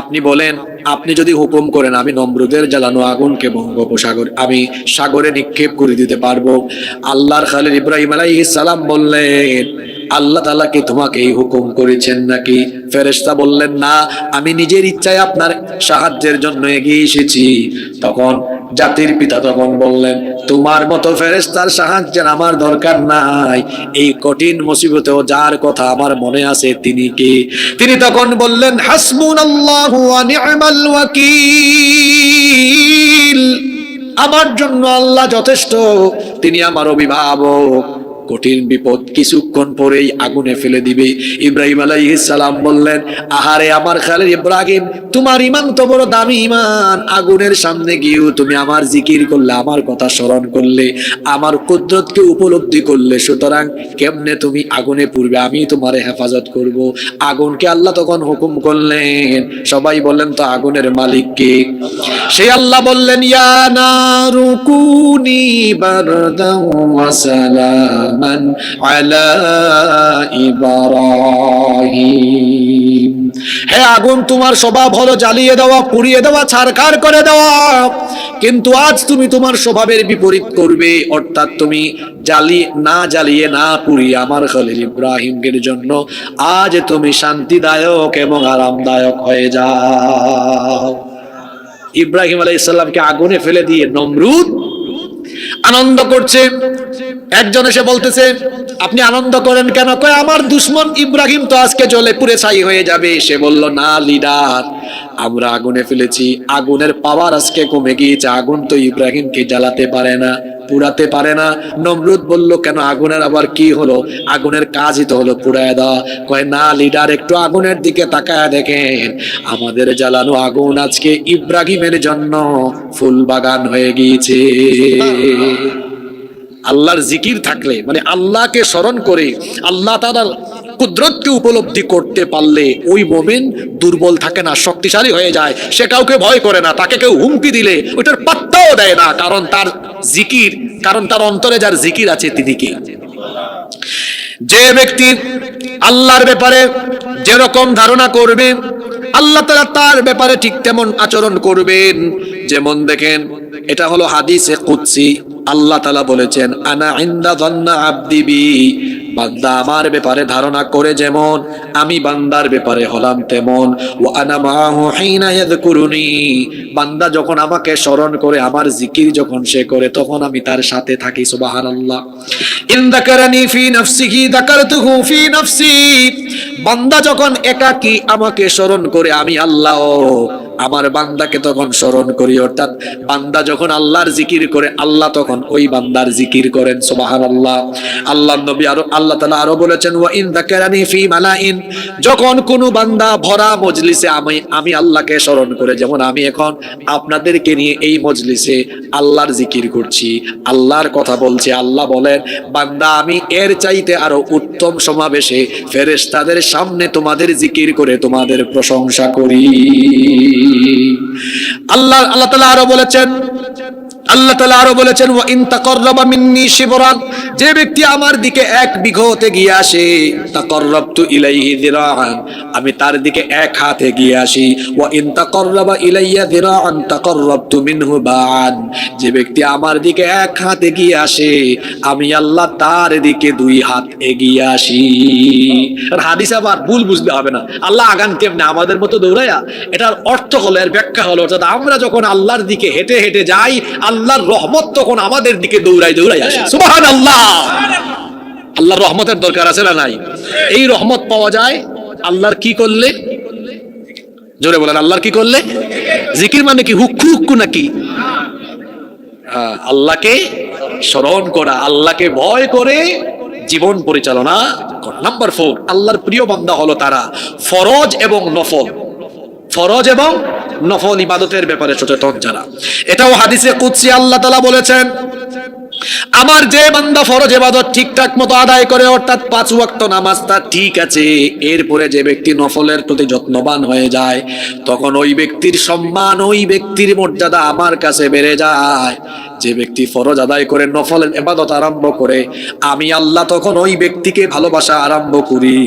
আপনি বলেন, আপনি যদি হুকুম করেন আমি নমরুদের জ্বালানো আগুনকে বঙ্গোপসাগরে আমি সাগরে নিক্ষেপ করে দিতে পারবো। আল্লাহর খালিল ইব্রাহিম আলাইহিস সালাম বললেন, আল্লাহ তাআলা কি তোমাকে এই হুকুম করেছেন নাকি? ফেরেশতা বললেন, না, আমি নিজের ইচ্ছায় আপনার সাহায্যের জন্য এগিয়ে এসেছি। তখন জাতির পিতা তখন বললেন, তোমার মতো ফেরেশতার সাহায্যের আমার দরকার নাই, এই কঠিন মুসিবতেও যার কথা আমার মনে আছে তিনি কে? তিনি তখন বললেন, হাসবুনাল্লাহু ওয়া নি'মাল ওয়াকিল, আমার জন্য আল্লাহ যথেষ্ট, তিনি আমার অভিভাবক। কঠিন বিপদ কিছুক্ষণ পরেই আগুনে ফেলে দিবে। ইব্রাহিম আলাইহিস সালাম বললেন, আহারে আমার খালিল ইব্রাহিম, তোমার ঈমান তো বড় দামি ঈমান, আগুনের সামনে গিয়েও তুমি আমার জিকির করলে, আমার কথা স্মরণ করলে, আমার কুদরতকে উপলব্ধি করলে, সুতরাং কেমনে তুমি আগুনে পুড়বে? আমি তোমারে হেফাজত করব। আগুনকে আল্লাহ তখন হুকুম করলেন। সবাই বললেন, তো আগুনের মালিক কে? সেই আল্লাহ বললেন, ইয়া নারু কুনি বারদাও ওয়া সালাম আলা ইব্রাহিম, হে আগুন, তোমার স্বভাব হলো জ্বালিয়ে দেওয়া, পুড়িয়ে দেওয়া, ছারখার করে দেওয়া, কিন্তু আজ তুমি তোমার স্বভাবের বিপরীত করবে, অর্থাৎ তুমি জ্বালিয়ে না পুড়িয়ে আমার খলিল ইব্রাহিমের জন্য আজ তুমি শান্তিদায়ক এবং আরামদায়ক হয়ে যাও। ইব্রাহিম আলাইহিস সালামকে আগুনে ফেলে দিয়ে নমরুদ আনন্দ করছে। একজন এসে বলতেছে, আপনি আনন্দ করেন কেন? কয়, আমার দুশমন ইব্রাহিম তো আজকে জ্বলে পুড়ে ছাই হয়ে যাবে। সে বলল, না লিডার, আমরা আগুনে ফেলেছি, আগুনের পাওয়ার আজকে কমে গিয়েছে, আগুন তো ইব্রাহিমকে জ্বালাতে পারে না, পুড়াতে পারে না। নমরুদ বলল, কেন, আগুনের আবার কি হলো? আগুনের কাজই তো হলো পুড়ায় দেওয়া। কয়, না লিডার, একটু আগুনের দিকে তাকায় দেখেন, আমাদের জ্বালানো আগুন আজকে ইব্রাহিমের জন্য ফুল বাগান হয়ে গিয়েছে। আল্লাহর জিকির থাকলে, মানে আল্লাহকে স্মরণ করে আল্লাহ তাআলার কুদরতকে উপলব্ধি করতে পারলে ওই মুমিন দুর্বল থাকে না, শক্তিশালী হয়ে যায়। সে কাউকে ভয় করে না, তাকে কেউ হুমকি দিলে ওটার পাত্তাও দেয় না, কারণ তার জিকির, কারণ তার অন্তরে যার জিকির আছে তিনি কে? যে ব্যক্তি আল্লাহর ব্যাপারে যেরকম ধারণা করবে, আল্লাহ তাআলা তার ব্যাপারে ঠিক তেমন আচরণ করবেন। যেমন দেখেন, এটা হলো হাদিসে কুদসি, আল্লাহ তাআলা বলেছেন, আনা ইনদা যান্না আবদি বি, বান্দা আমার ব্যাপারে ধারণা করে যেমন, আমি বান্দার ব্যাপারে হলাম তেমন। ওয়া আনা মাহু হিনা ইয়াযকুরুনি, বান্দা যখন আমাকে স্মরণ করে, আমার জিকির যখন সে করে, তখন আমি তার সাথে থাকি। সুবহানাল্লাহ। ইন যাকারানি ফি নাফসিহি যাকারতুহু ফি নাফসি, বান্দা যখন একাকী আমাকে স্মরণ করে, আমি আল্লাহ আমার বান্দাকে তখন স্মরণ করি। অর্থাৎ বান্দা যখন আল্লাহর জিকির করে, আল্লাহ তখন ওই বান্দার জিকির করেন। সুবহানাল্লাহ। আল্লাহর নবী আল্লাহ তাআলা আরো বলেছেন, ওয়া ইন যাকারানি ফি মালাইন, যখন কোন বান্দা ভরা মজলিসে আমি আল্লাহকে স্মরণ করে, যেমন আমি এখন আপনাদেরকে নিয়ে এই মজলিসে আল্লাহর জিকির করছি, আল্লাহর কথা বলছি, আল্লাহ বলেন, বান্দা আমি এর চাইতে আরো উত্তম সমাবেশে ফেরেশতাদের সামনে তোমাদের জিকির করে তোমাদের প্রশংসা করি। আল্লাহ তাআলা আরো বলেছেন, ওয়া ইন তাকাররাবা মিন্নি শিবরান, যে ব্যক্তি আমার দিকে এক বিঘত এগিয়ে আসে, তাকাররাবতু ইলাইহি যিরাআন, আমি তার দিকে এক হাত এগিয়ে আসি। ওয়া ইন তাকাররাবা ইলাইয়া যিরাআন তাকাররাবতু মিনহু বা'আন, যে ব্যক্তি আমার দিকে এক হাত এগিয়ে আসে, আমি আল্লাহ তার দিকে দুই হাত এগিয়ে আসি। আর হাদিস আবার ভুল বুঝতে হবে না, আল্লাহ আগান কেমনে আমাদের মতো দৌড়ায়া। এটার অর্থ হলো, এর ব্যাখ্যা হলো, অর্থাৎ আমরা যখন আল্লাহর দিকে হেঁটে হেঁটে যাই, আল্লাহর রহমত তখন আমাদের দিকে দৌড়াই আসে। সুবহানাল্লাহ। আল্লাহর রহমতের দরকার আছে না নাই? এই রহমত পাওয়া যায় আল্লাহর কি করলে? জোরে বলেন, আল্লাহর কি করলে? জিকির মানে কি হুক্কু হুক্কু নাকি? আল্লাহকে স্মরণ করা, আল্লাহকে ভয় করে জীবন পরিচালনা করা। নাম্বার 4, আল্লাহর প্রিয় বান্দা হলো তারা ফরজ এবং নফল ইবাদতের ব্যাপারে সচেতন যারা। এটাও হাদিসে কুদসি আল্লাহ তাআলা বলেছেন, আমার যে বান্দা ফরজ ইবাদত ঠিকঠাক মতো আদায় করে, অর্থাৎ 5 ওয়াক্ত নামাজটা ঠিক আছে, এরপরে যে ব্যক্তি নফলের প্রতি যত্নবান হয়ে যায়, তখন ওই ব্যক্তির সম্মান, ওই ব্যক্তির মর্যাদা আমার কাছে বেড়ে যায়। যে ব্যক্তি ফরজ আদায় করে নফলের ইবাদত আরম্ভ করে, আমি আল্লাহ তখন ওই ব্যক্তিকে ভালোবাসা আরম্ভ করি।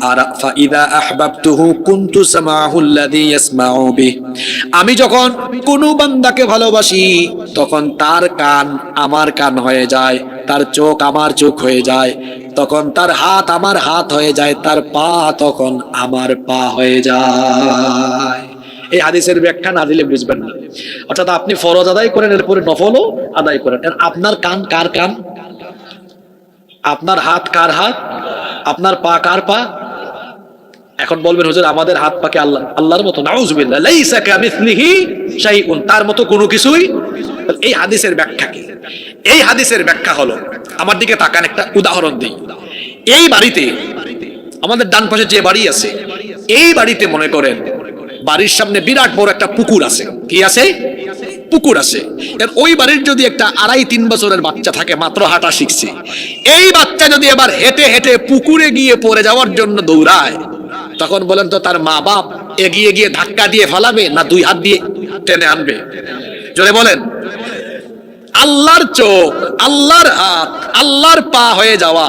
আর ফাইদা আহবাবতুহু কুনতু সামাহু আল্লাযী ইয়াসমাউ বিহি, আমি যখন কোনো বান্দাকে ভালোবাসি তখন তার কান আমার কান হয়ে যায়, তার চোখ আমার চোখ হয়ে যায়, তখন তার হাত আমার হাত হয়ে যায়, তার পা তখন আমার পা হয়ে যায়। এই হাদিসের ব্যাখ্যা না দিলে বুঝবেন না। অর্থাৎ আপনি ফরজ আদায় করেন, এরপরে নফলও আদায় করেন। আপনার কান কার কান? আপনার হাত কার হাত? আপনার পা কার পা? এখন বলবেন হুজুর আমাদের হাত পাকে আল্লাহর মতো, নাউযুবিল্লাহ, লাইসা কামিসলিহি শাইউন, তার মতো কোনো কিছুই। এই হাদিসের ব্যাখ্যা কি? এই হাদিসের ব্যাখ্যা হলো, আমার দিকে তাকান, একটা উদাহরণ দিই। এই বাড়িতে, আমাদের ডান পাশে যে বাড়ি আছে, এই বাড়িতে মনে করেন বাড়ির সামনে বিরাট বড় একটা পুকুর আছে। কি আছে? পুকুর আছে। ওই বাড়ির যদি একটা 2.5-3 বছরের বাচ্চা থাকে, মাত্র হাঁটা শিখছে, এই বাচ্চা যদি এবার হেঁটে হেঁটে পুকুরে গিয়ে পড়ে যাওয়ার জন্য দৌড়ায়, তখন বলেন তো তার মা বাপ এগিয়ে গিয়ে ধাক্কা দিয়ে ফালাবে না 2 হাত দিয়ে টেনে আনবে? জোরে বলেন। আল্লাহর চোখ, আল্লাহর হাত, আল্লাহর পা হয়ে যাওয়া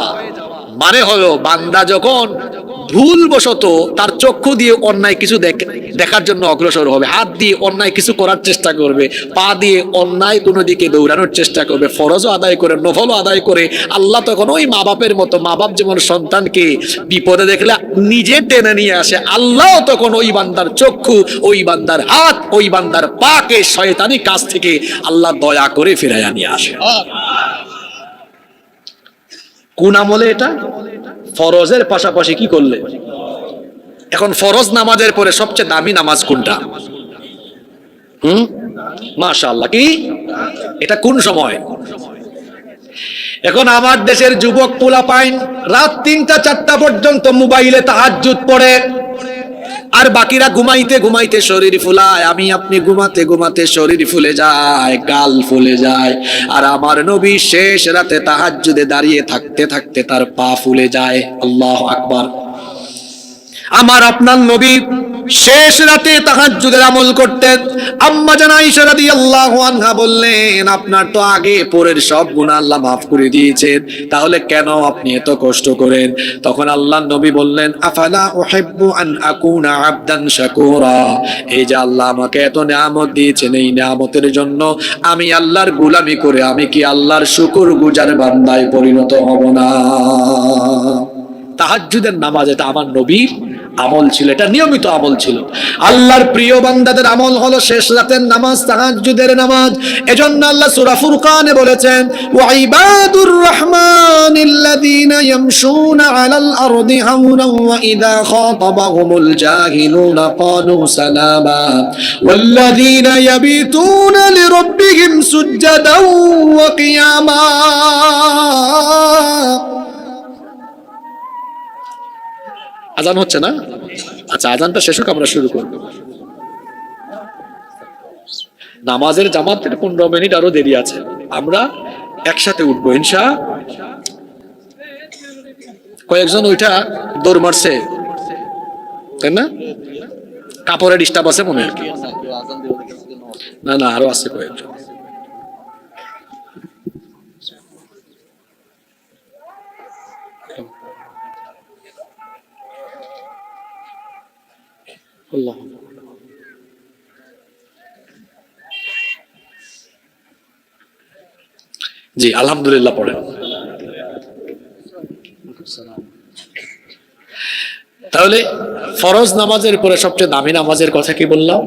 মানে হলো বান্দা যখন ভুলবশত তার চক্ষু দিয়ে অন্যায় কিছু দেখার জন্য অগ্রসর হবে, হাত দিয়ে অন্যায় কিছু করার চেষ্টা করবে, পা দিয়ে অন্যায় কোনো দিকে দৌড়ানোর চেষ্টা করবে, ফরজও আদায় করে নফলও আদায় করে, আল্লাহ তখন ওই মা বাপের মতো, মা বাপ যেমন সন্তানকে বিপদে দেখলে নিজে টেনে নিয়ে আসে, আল্লাহ তখন ওই বান্দার চক্ষু, ওই বান্দার হাত, ওই বান্দার পাকে শয়তানি কাজ থেকে আল্লাহ দয়া করে ফিরাইয়া নিয়ে আসে। কোন আমলে এটা? ফরজের পাশাপাশি কি করলে? এখন ফরজ নামাজের পরে সবচেয়ে দামি নামাজ কোনটা? মাশাআল্লাহ, কি এটা? কোন সময়? এখন আমার দেশের যুবক পোলাপাইন রাত 3টা-4টা পর্যন্ত মোবাইলে তাহাজ্জুদ পড়ে, আর বাকিরা ঘুমাইতে ঘুমাইতে শরীর ফুলায়, আমি আপনি ঘুমাতে ঘুমাতে শরীর ফুলে যায়, গাল ফুলে যায়, আর আমার নবী শেষ রাতে তাহাজ্জুদে দাঁড়িয়ে থাকতে থাকতে তার পা ফুলে যায়। আল্লাহু আকবার। আমার আপনার নবী শেষ রাতে তাহাজ্জুদের আমল করতেন। আম্মা জান আয়েশা রাদিয়াল্লাহু আনহা বললেন, আপনার তো আগে পরের সব গুনাহ আল্লাহ মাফ করে দিয়েছেন, তাহলে কেন আপনি এত কষ্ট করেন? তখন আল্লাহর নবী বললেন, আফালা উহিব্বু আন আকুনা আবদান শাকুরা, এই যে আল্লাহ আমাকে এত নিয়ামত দিয়েছেন, এই নিয়ামতের জন্য আমি আল্লাহর গোলামি করে আমি কি আল্লাহর শুকরগুজার বান্দায় পরিণত হব না? তাহাজ্জুদের নামাজ এটা আমার নবীর আমল ছিল, এটা নিয়মিত আমল ছিল। আল্লাহর প্রিয় বান্দাদের আমল হলো শেষ রাতের নামাজ, তাহাজ্জুদের নামাজ। এজন্য আল্লাহ সূরা ফুরকানে বলেছেন, ওয়া ইবাদুর রাহমানিল্লাযীনা ইয়ামশুনা আলাল আরদি হাওনান ওয়া ইযা খাতাবাহুমুল জাহিলুনা ক্বালু সালামা ওয়াল্লাযীনা ইয়াবিতুনা লিরাব্বিহিম সুজদান ওয়া কিয়ামা। আজান হচ্ছে না? আচ্ছা, আজানটা শেষ হোক, আমরা শুরু করব। নামাজের জামাত 15 মিনিট আরো দেরি আছে, আমরা একসাথে উঠবো ইনশাআল্লাহ। কয়েকজন ওইটা দৌড় মারছে, তাই না? কাপড়ে ডিস্টার্ব আছে মনে হয়। না না, আরো আছে কয়েকজন। আল্লাহ জি, আলহামদুলিল্লাহ পড়ে। তাহলে ফরজ নামাজের পরে সবচেয়ে দামি নামাজের কথা কি বললাম?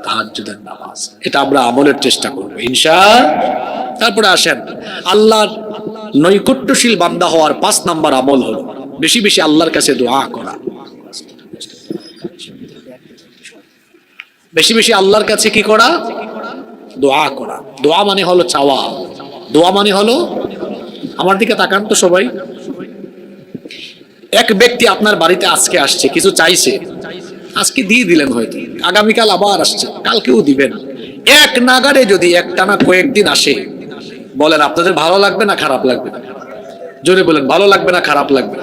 তাহাজ্জুদের নামাজ। এটা আমরা আমলের চেষ্টা করব ইনশাআল্লাহ। তারপরে আসেন, আল্লাহর নৈকট্যশীল বান্দা হওয়ার 5 নাম্বার আমল হলো বেশি বেশি আল্লাহর কাছে দোয়া করা। বেশি বেশি আল্লাহর কাছে কি করা? দোয়া করা। দোয়া মানে হলো চাওয়া, দোয়া মানে হলো, আমার দিকে তাকান তো সবাই। এক ব্যক্তি আপনার বাড়িতে আজকে আসছে, কিছু চাইছে, আজকে দিয়ে দিলেন, হয়তো আগামীকাল আবার আসছে, কালকেও দিবেন। এক নাগারে যদি একটানা কয়েকদিন আসে, বলেন আপনাদের ভালো লাগবে না খারাপ লাগবে? জোরে বলেন, ভালো লাগবে না খারাপ লাগবে?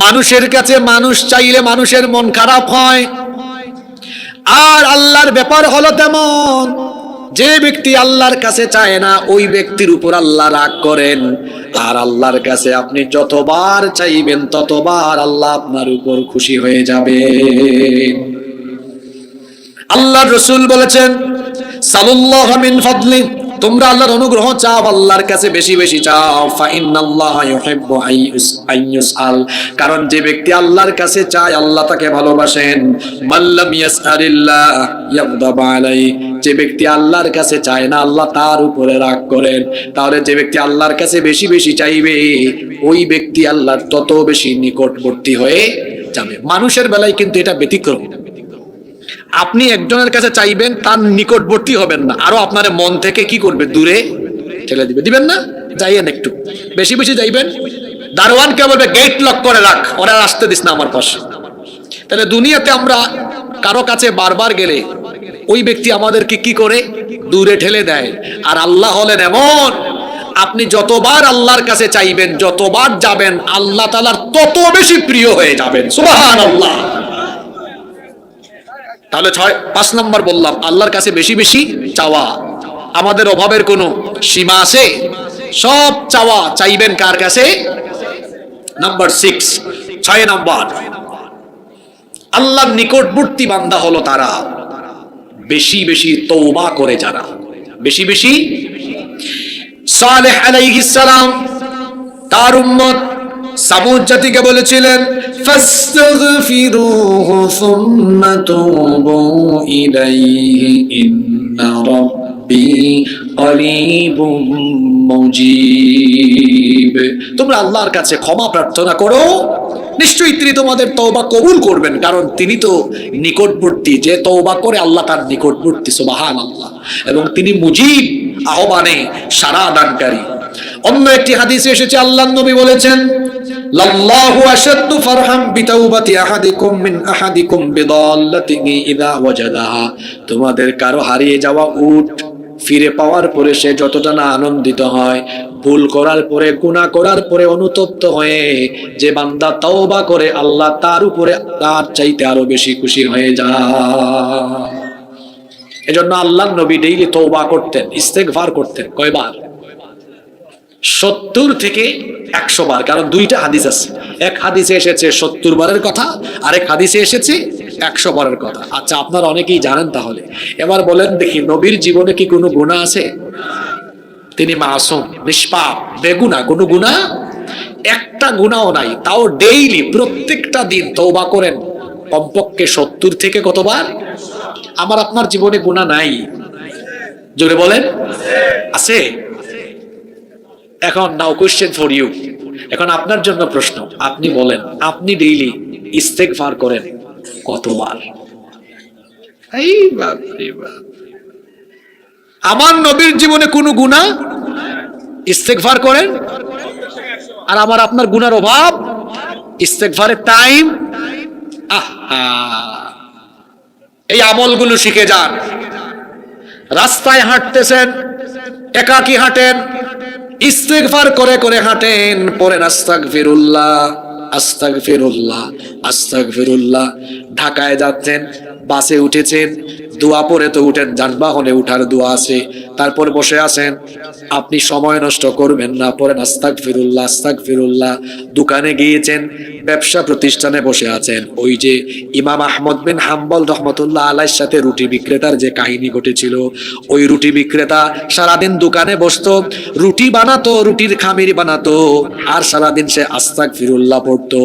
মানুষের কাছে মানুষ চাইলে মানুষের মন খারাপ হয়, আর আল্লাহর ব্যাপার হলো তেমন, যে ব্যক্তি আল্লাহর কাছে চায় না ওই ব্যক্তির উপর আল্লাহ রাগ করেন। আর আল্লাহর কাছে আপনি যতবার চাইবেন ততবার আল্লাহ আপনার উপর খুশি হয়ে যাবে। আল্লাহর রাসূল বলেছেন, সাল্লাল্লাহু মিন ফাদলি, তোমরা আল্লাহর অনুগ্রহ চাও, আল্লাহর কাছে বেশি বেশি চাও। ফা ইন্নাল্লাহা ইউহিব্বু আইয়ুসআল, কারণ যে ব্যক্তি আল্লাহর কাছে চায় আল্লাহ তাকে ভালোবাসেন। মাল্লাম ইয়াসআলিল্লাহ ইয়াগদাব আলাইহি, যে ব্যক্তি আল্লাহর কাছে চায় না আল্লাহ তার উপরে রাগ করেন। তাহলে যে ব্যক্তি আল্লাহর কাছে বেশি বেশি চাইবে ওই ব্যক্তি আল্লাহর তত বেশি নিকটবর্তী হয়ে যাবে। মানুষের বেলায় কিন্তু এটা ব্যতিক্রম। আপনি একজনের কাছে চাইবেন, তার নিকটবর্তী হবেন না, আরো আপনার মন থেকে কি করবে, দূরে ঠেলে দিবে। দিবেন না? যাইয়েন একটু বেশি বেশি যাইবেন। দারোয়ানকে বলবে গেট লক করে রাখ, ওরা আসতে দিস না আমার পাশে। তাহলে দুনিয়াতে আমরা কারো কাছে বারবার গেলে ওই ব্যক্তি আমাদেরকে কি করে, দূরে ঠেলে দেয়। আর আল্লাহ হলেন এমন, আপনি যতবার আল্লাহর কাছে চাইবেন, যতবার যাবেন, আল্লাহ তাআলার তত বেশি প্রিয় হয়ে যাবেন। সুবহানাল্লাহ। তাহলে 5 নম্বর বললাম, আল্লাহর কাছে বেশি বেশি চাওয়া। আমাদের অভাবের কোনো সীমা আছে? সব চাওয়া চাইবেন কার কাছে? নাম্বার 6 নম্বর, আল্লাহর নিকটবর্তী বান্দা হলো তারা বেশি বেশি তওবা করে, যারা বেশি বেশি। সালেহ আলাইহিস সালাম তার উম্মত সামুদ জাতিকে বলেছিলেন, ফাস্তাগফিরুহু সুম্মা তুবু ইলাইহি ইন্না রাব্বি করিবুম মুজিব। তোমরা আল্লাহর কাছে ক্ষমা প্রার্থনা করো, নিশ্চয়ই তিনি তোমাদের তওবা কবুল করবেন, কারণ তিনি তো নিকটবর্তী। যে তওবা করে আল্লাহ তার নিকটবর্তী, সুবহানাল্লাহ। এবং তিনি মুজিব, আহ্বানে সাড়া দানকারী। অন্য একটি হাদিসে এসেছে, আল্লাহর নবী বলেছেন, লাল্লাহু আশাদ্দু ফারহাম বিতাওবাতি আহাদিকুম মিন আহাদিকুম বিদাল্লাতিহি ইযা ওয়াজাদাহা। তোমাদের কারো হারিয়ে যাওয়া উট ফিরে পাওয়ার পরে সে যতটা না আনন্দিত হয়, ভুল করার পরে, গুনাহ করার পরে অনুতপ্ত হয়ে যে বান্দা তওবা করে আল্লাহ তার উপরে তার চাইতে আরো বেশি খুশি হয়ে যায়। এজন্য আল্লাহর নবী ডেইলি তওবা করতেন, ইস্তেগফার করতেন। কয়বার? 70 থেকে 100 বার। কারণ দুইটা হাদিস আছে, এক হাদিসে এসেছে 70 বারের কথা, আরেক হাদিসে এসেছে 100 বারের কথা। আচ্ছা, আপনারা অনেকেই জানেন, তাহলে এবার বলেন দেখি, নবীর জীবনে কি কোনো গুনাহ আছে? তিনি মাসুম, নিষ্পাপ, বেগুনা, কোনো গুনাহ একটা গুনাহও নাই। তাও ডেইলি প্রত্যেকটা দিন তওবা করেন কমপক্ষে 70 থেকে কতবার? আমার আপনার জীবনে গুনাহ নাই? জোরে বলেন, আছে? এখন নাও কোশ্চেন ফর ইউ, এখন আপনার জন্য প্রশ্ন, আপনি বলেন, আপনি ডেইলি ইস্তেগফার করেন কতবার? এই বাপ রে বাপ, আমার নবীর জীবনে কোনো গুনাহ, ইস্তেগফার করেন, আর আমার আপনার গুনার অভাব, ইস্তেগফারের টাইম। আহা, এই আমলগুলো শিখে যান। রাস্তায় হাঁটতেছেন, একাকী হাঁটেন, ইস্তেগফার করে করে হাঁটেন, পড়েন আস্তাগফিরুল্লাহ আস্তাগফিরুল্লাহ আস্তাগফিরুল্লাহ। ঢাকায় যাচ্ছেন, বাসে উঠেছেন, দোয়া পড়ে তো উঠেন, যানবাহনে উঠার দোয়া আছে, তারপর বসে আছেন, আপনি সময় নষ্ট করবেন না, পড়েন আস্তাগফিরুল্লাহ আস্তাগফিরুল্লাহ। দোকানে গিয়েছেন, ব্যবসা প্রতিষ্ঠানে বসে আছেন, ওই যে ইমাম আহমদ বিন হাম্বল রহমতুল্লাহ আলাইহির সাথে রুটি বিক্রেতার যে কাহিনী ঘটেছিল, ওই রুটি বিক্রেতা সারাদিন দোকানে বসতো, রুটি বানাতো, রুটির খামির বানাতো, আর সারাদিন সে আস্তাগফিরুল্লাহ পড়তো।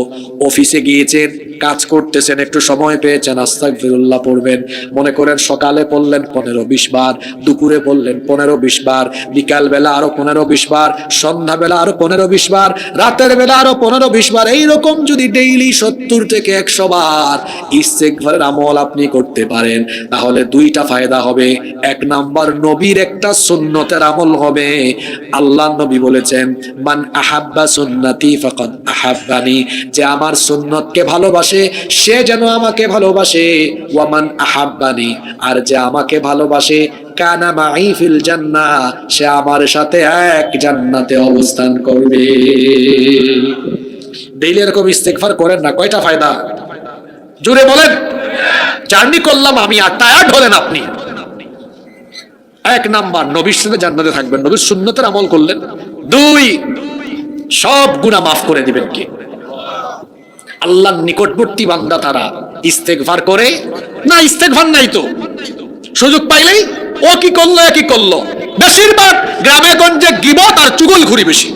অফিসে গিয়েছেন, কাজ করতেছেন, একটু সময় পেয়েছেন, আস্তাগফিরুল্লাহ পড়বেন। মনে করেন সকালে পড়লেন 15-20 বার, দুপুরে পড়লেন 15-20 বার, বিকাল বেলা আরো 15-20 বার, সন্ধ্যা বেলা আরো 15-20 বার, রাতের বেলা আরো 15-20 বার। এইরকম যদি ডেইলি 70 থেকে 100 বার ইস্তেগফারের আমল আপনি করতে পারেন, তাহলে দুইটা ফায়দা হবে। এক নাম্বার, নবীর একটা সুন্নতের আমল হবে। আল্লাহ নবী বলেছেন, মান আহাব্বা সুন্নতি ফাকাদ আহাব্বানি, যে আমার সুন্নতকে ভালোবাসে সে যেন আমাকে ভালোবাসে। ওয়া মান আহাব্বানি, আর যে আমাকে ভালোবাসে কানা মাই ফিল জান্নাহ, সে আমার সাথে এক জান্নাতে অবস্থান করবে। ডেইলি এরকম ইস্তেগফার করেন না, কয়টা ফায়দা? জোরে বলেন। জার্নি করলাম আমি, আর টায়ার্ড হলেন আপনি। এক নাম্বার, নবীর সাথে জান্নাতে থাকবেন, নবীর সুন্নতের আমল করলেন। দুই, সব গুনাহ মাফ করে দিবেন কে? আল্লাহর নিকটবর্তী বান্দা তারা ইস্তেগফার করে না? ইস্তেগফার নাই তো, সুযোগ পাইলেই ও কি করলো এ কি করলো। বেশিরভাগ গ্রামে গঞ্জে গীবত আর চুগলখুরি বেশি।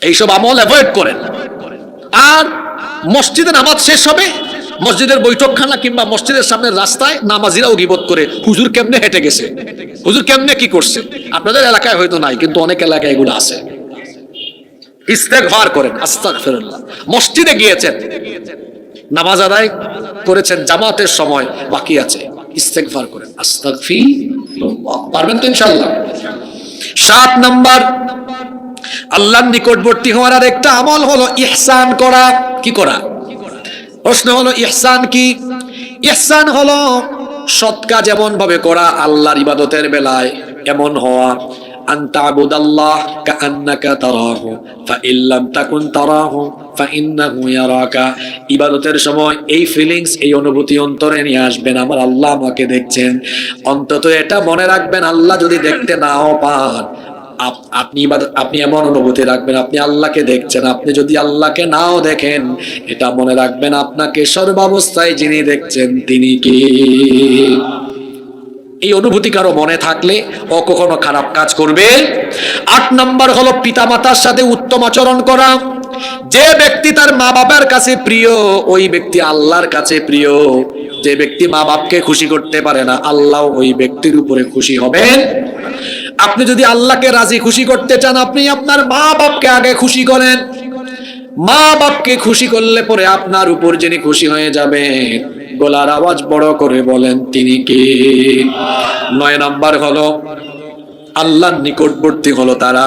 এইসব আমল অ্যাভয়েড করেন। আর মসজিদে নামাজ শেষ হবে, মসজিদের বৈঠকখানা কিংবা মসজিদের সামনের রাস্তায় নামাজিরাও গীবত করে, হুজুর কেমনে হেঁটে গেছে, হুজুর কেমনে কি করছে। আপনাদের এলাকায় হয়তো নাই, কিন্তু অনেক এলাকায় এগুলো আছে। ইস্তেগফার করেন, আস্তাগফিরুল্লাহ। মসজিদে গিয়েছেন, নামাজ আদায় করেছেন, জামাতের সময় বাকি আছে, ইস্তেগফার করেন, আস্তাগফিরুল্লাহ। পারবেন তো ইনশাআল্লাহ। 7 নাম্বার, আল্লাহর নিকটবর্তী হওয়ার আর একটা আমল হলো ইহসান করা। কি করা? প্রশ্ন হলো ইহসান কি? ইহসান হলো সৎ কাজ এমন ভাবে করা, আল্লাহর ইবাদতের বেলায় এমন হওয়া, আনতা আবুদাল্লাহ কাআন্নাকা তারাহু ফাইন লাম তাকুন তারাহু ফাইন্নাহু ইয়ারাকা। ইবাদতের সময় এই ফিলিংস, এই অনুভূতি অন্তরে নিয়ে আসবেন, আমার আল্লাহ আমাকে দেখছেন। অন্তত এটা মনে রাখবেন, আল্লাহ যদি দেখতে নাও পান, আপনি এমন অনুভূতি রাখবেন আপনি আল্লাহকে দেখছেন। আপনি যদি আল্লাহকে নাও দেখেন, এটা মনে রাখবেন, আপনাকে সর্বাবস্থায় যিনি দেখছেন তিনি কে। এই অনুভূতি কারো মনে থাকলে ও কখনো খারাপ কাজ করবে। 8 নাম্বার হলো পিতামাতার সাথে উত্তম আচরণ করা। যে ব্যক্তি তার মা বাবার কাছে প্রিয়, ওই ব্যক্তি আল্লাহর কাছে প্রিয়। যে ব্যক্তি মা বাপকে খুশি করতে পারে না, আল্লাহ ওই ব্যক্তির উপরে খুশি হবেন। আপনি যদি আল্লাহকে রাজি খুশি করতে চান, আপনি আপনার মা বাপকে আগে খুশি করেন। মা বাপকে খুশি করলে পরে আপনার উপর যিনি খুশি হয়ে যাবেন, গলার আওয়াজ বড় করে বলেন তিনি কে? 9 নাম্বার হলো আল্লাহর নিকটবর্তী হলো তারা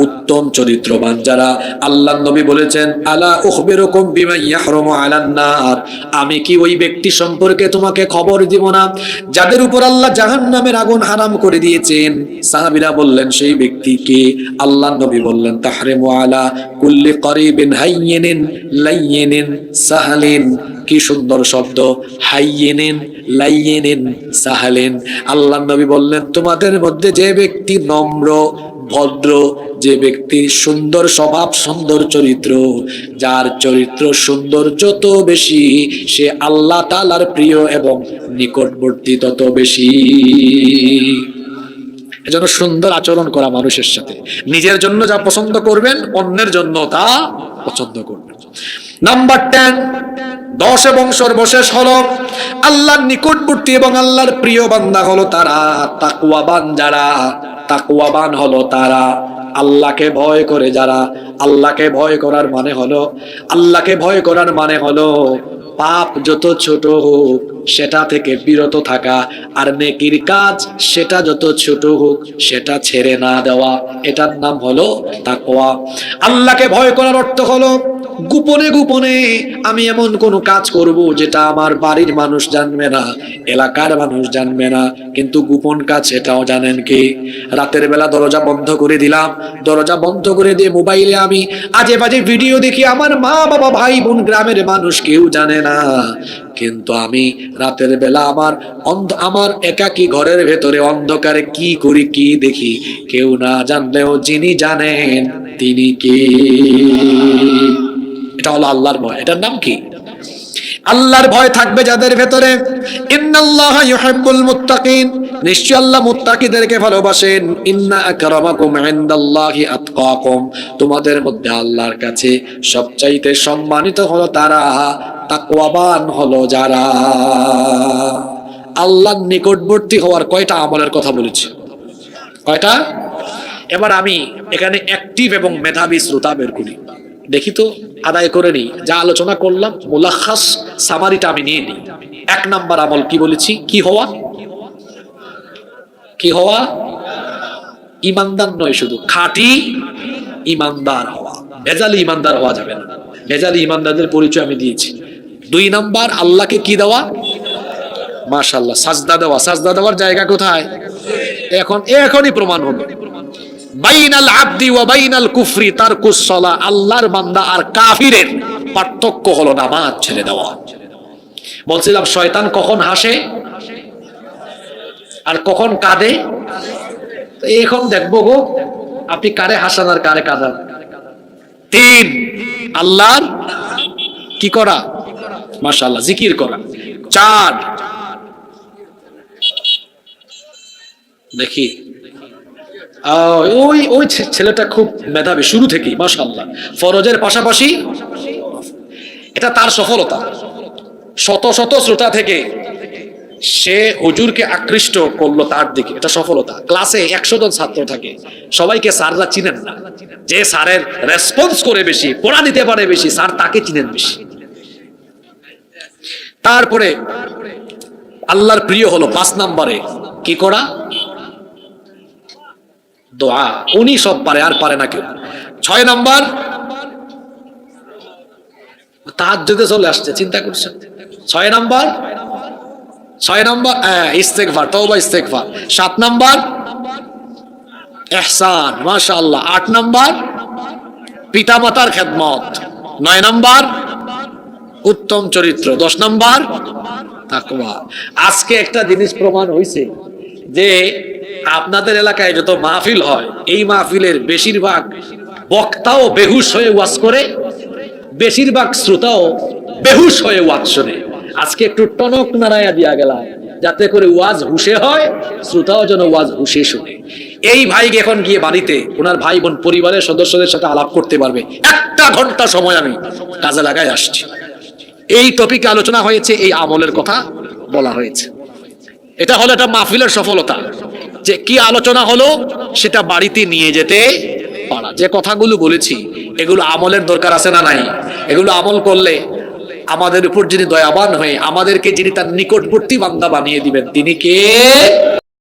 উত্তম চরিত্রবান যারা। আল্লাহর নবী বলেছেন, আলা উখবিরুকুম বিমা ইয়াহরুমু আলান নার, আমি কি ওই ব্যক্তি সম্পর্কে তোমাকে খবর দিব না যাদের উপর আল্লাহ জাহান্নামের আগুন হারাম করে দিয়েছেন? সাহাবীরা বললেন, সেই ব্যক্তি কে? আল্লাহর নবী বললেন, তাহরিমু আলা কুল্লি করিবিন হাইয়িনিন লাইয়িনিন সাহালিন। কি সুন্দর শব্দ, হাইয়িনিন লাইয়িনিন সাহালিন। আল্লাহর নবী বললেন, তোমাদের মধ্যে যে ব্যক্তি নম্র ভদ্র, যে ব্যক্তি সুন্দর স্বভাব, সুন্দর চরিত্র, যার চরিত্র সুন্দর যত বেশি, সে আল্লাহ তাআলার প্রিয় এবং নিকটবর্তী তত বেশি। এজন্য সুন্দর আচরণ করা মানুষের সাথে, নিজের জন্য যা পছন্দ করবেন অন্যের জন্য তা পছন্দ করবেন। নাম্বার 10 এবং সর্বশেষ হলো আল্লাহর নিকটবর্তী এবং আল্লাহর প্রিয় বান্দা হলো তারা তাকওয়াবান যারা। তাকওয়াবান হলো তারা আল্লাহকে ভয় করে যারা। আল্লাহকে ভয় করার মানে হলো, আল্লাহকে ভয় করার মানে হলো পাপ যত ছোট হোক সেটা থেকে বিরত থাকা, আর নেকির কাজ সেটা যত ছোট হোক সেটা ছেড়ে না দেওয়া। এটার নাম হলো তাকওয়া। আল্লাহকে ভয় করার অর্থ হলো গোপনে গোপনে আমি এমন কোন কাজ করব যেটা আমার বাড়ির মানুষ জানবে না, এলাকার মানুষ জানবে না, কিন্তু গোপন কাজ সেটাও জানেন কে? রাতের বেলা দরজা বন্ধ করে দিলাম, দরজা বন্ধ করে দিয়ে মোবাইলে আমি আজে বাজে ভিডিও দেখি, আমার মা বাবা ভাই বোন গ্রামের মানুষ কেউ জানে না, কিন্তু আমি রাতের বেলা আমার একাকী ঘরের ভেতরে অন্ধকারে কি করি কি দেখি, কেউ না জানলেও যিনি জানেন তিনি কে? এটা হলো আল্লাহর ভয়। এটার নাম কি? আল্লাহর ভয় থাকবে যাদের ভেতরে। ইন্নাল্লাহা ইউহিব্বুল মুত্তাকিন, নিশ্চয় আল্লাহ মুত্তাকিদেরকে ভালোবাসেন। ইন্না আকরামাকুম ইনদাল্লাহি আতকাকুম, তোমাদের মধ্যে আল্লাহর কাছে সবচাইতে সম্মানিত হলো তারা, তাকওয়াবান হলো যারা। আল্লাহর নিকটবর্তী হওয়ার কয়টা আমলের কথা বলেছি? কয়টা? এবার আমি এখানে অ্যাক্টিভ এবং মেধাবী শ্রোতা বের করি, দেখি তো আদায় করে নি। যা আলোচনা করলাম মুলাখাস সামারিটা আমি নিয়ে নিই। 1 নাম্বার আমল কি বলেছি? কি হওয়া? কি হওয়া? ইমানদার নয়, শুধু খাঁটি ইমানদার হওয়া। ভেজালি ইমানদার হওয়া যাবে না। ভেজালি ইমানদারদের পরিচয় আমি দিয়েছি। 2 নাম্বার আল্লাহকে কি দেওয়া? মাশাআল্লাহ, সাজদা দেওয়া, সাজদা দেওয়ার জায়গা কোথায়? এখনই প্রমাণ হবে। বাইনাল আবদি ওয়া বাইনাল কুফরি তারকুস সালাহ, আল্লাহর বান্দা আর কাফিরের পার্থক্য হলো নামাজ ছেড়ে দেওয়া। বলছিলাম শয়তান কখন হাসে আর কখন কাঁদে, এখন দেখবো গো আপনি কারে হাসান আর কারে কাঁদান। 3, আল্লাহর কি করা? মাশাআল্লাহ, জিকির করা। 4, দেখি ওই ছেলেটা খুব মেধাবী শুরু থেকেই মাশাআল্লাহ, ফরজের পাশাপাশি, এটা তার সফলতা। শত শত শ্রোতা থেকে সে হুজুরকে আকৃষ্ট করলো তার দিকে, এটা সফলতা। ক্লাসে 100 জন ছাত্র থাকে, সবাইকে স্যাররা চিনেন না, যে স্যারের রেসপন্স করে বেশি, পড়া দিতে পারে বেশি, স্যার তাকে চিনেন বেশি। তারপরে আল্লাহর প্রিয় হলো 5 নম্বরে কি করা? দোয়া। উনি সব পারে, আর পারে না কেউ। 6 নম্বর তাহাজ্জুদে চলে আসছে, চিন্তা করছেন। 6 নম্বর ইস্তেগফার, তওবা ইস্তেগফার। 7 নম্বর ইহসান, মাশাআল্লাহ। 8 নম্বর পিতামাতার খেদমত। 9 নম্বর উত্তম চরিত্র। 10 নম্বর তাকওয়া। আজকে একটা জিনিস প্রমাণ হয়েছে যে আপনাদের এলাকায় যত মাহফিল হয়, এই মাহফিলের বেশিরভাগ বক্তাও বেহুশ হয়ে ওয়াজ করে, বেশিরভাগ শ্রোতাও বেহুশ হয়ে ওয়াজ শোনে। আজকে একটু টনক নাড়াইয়া দিয়া গেলাম, যাতে করে ওয়াজ হুশে হয়, শ্রোতাও যেন ওয়াজ হুশে শুনে। এই ভাইকে এখন গিয়ে বাড়িতে ওনার ভাই বোন পরিবারের সদস্যদের সাথে আলাপ করতে পারবে। 1 ঘন্টা সময় আমি কাজে লাগাই আসছি। এই টপিকে আলোচনা হয়েছে, এই আমলের কথা বলা হয়েছে। এটা হলো একটা মাহফিলের সফলতা, যে কি আলোচনা হলো সেটা বাড়িতে নিয়ে যেতে পারা। যে কথাগুলো বলেছি এগুলো আমলের দরকার আছে না নাই? এগুলো আমল করলে আমাদের উপর যিনি দয়াবান হয়ে আমাদেরকে যিনি তার নিকটবর্তী বান্দা বানিয়ে দিবেন, তিনি কে?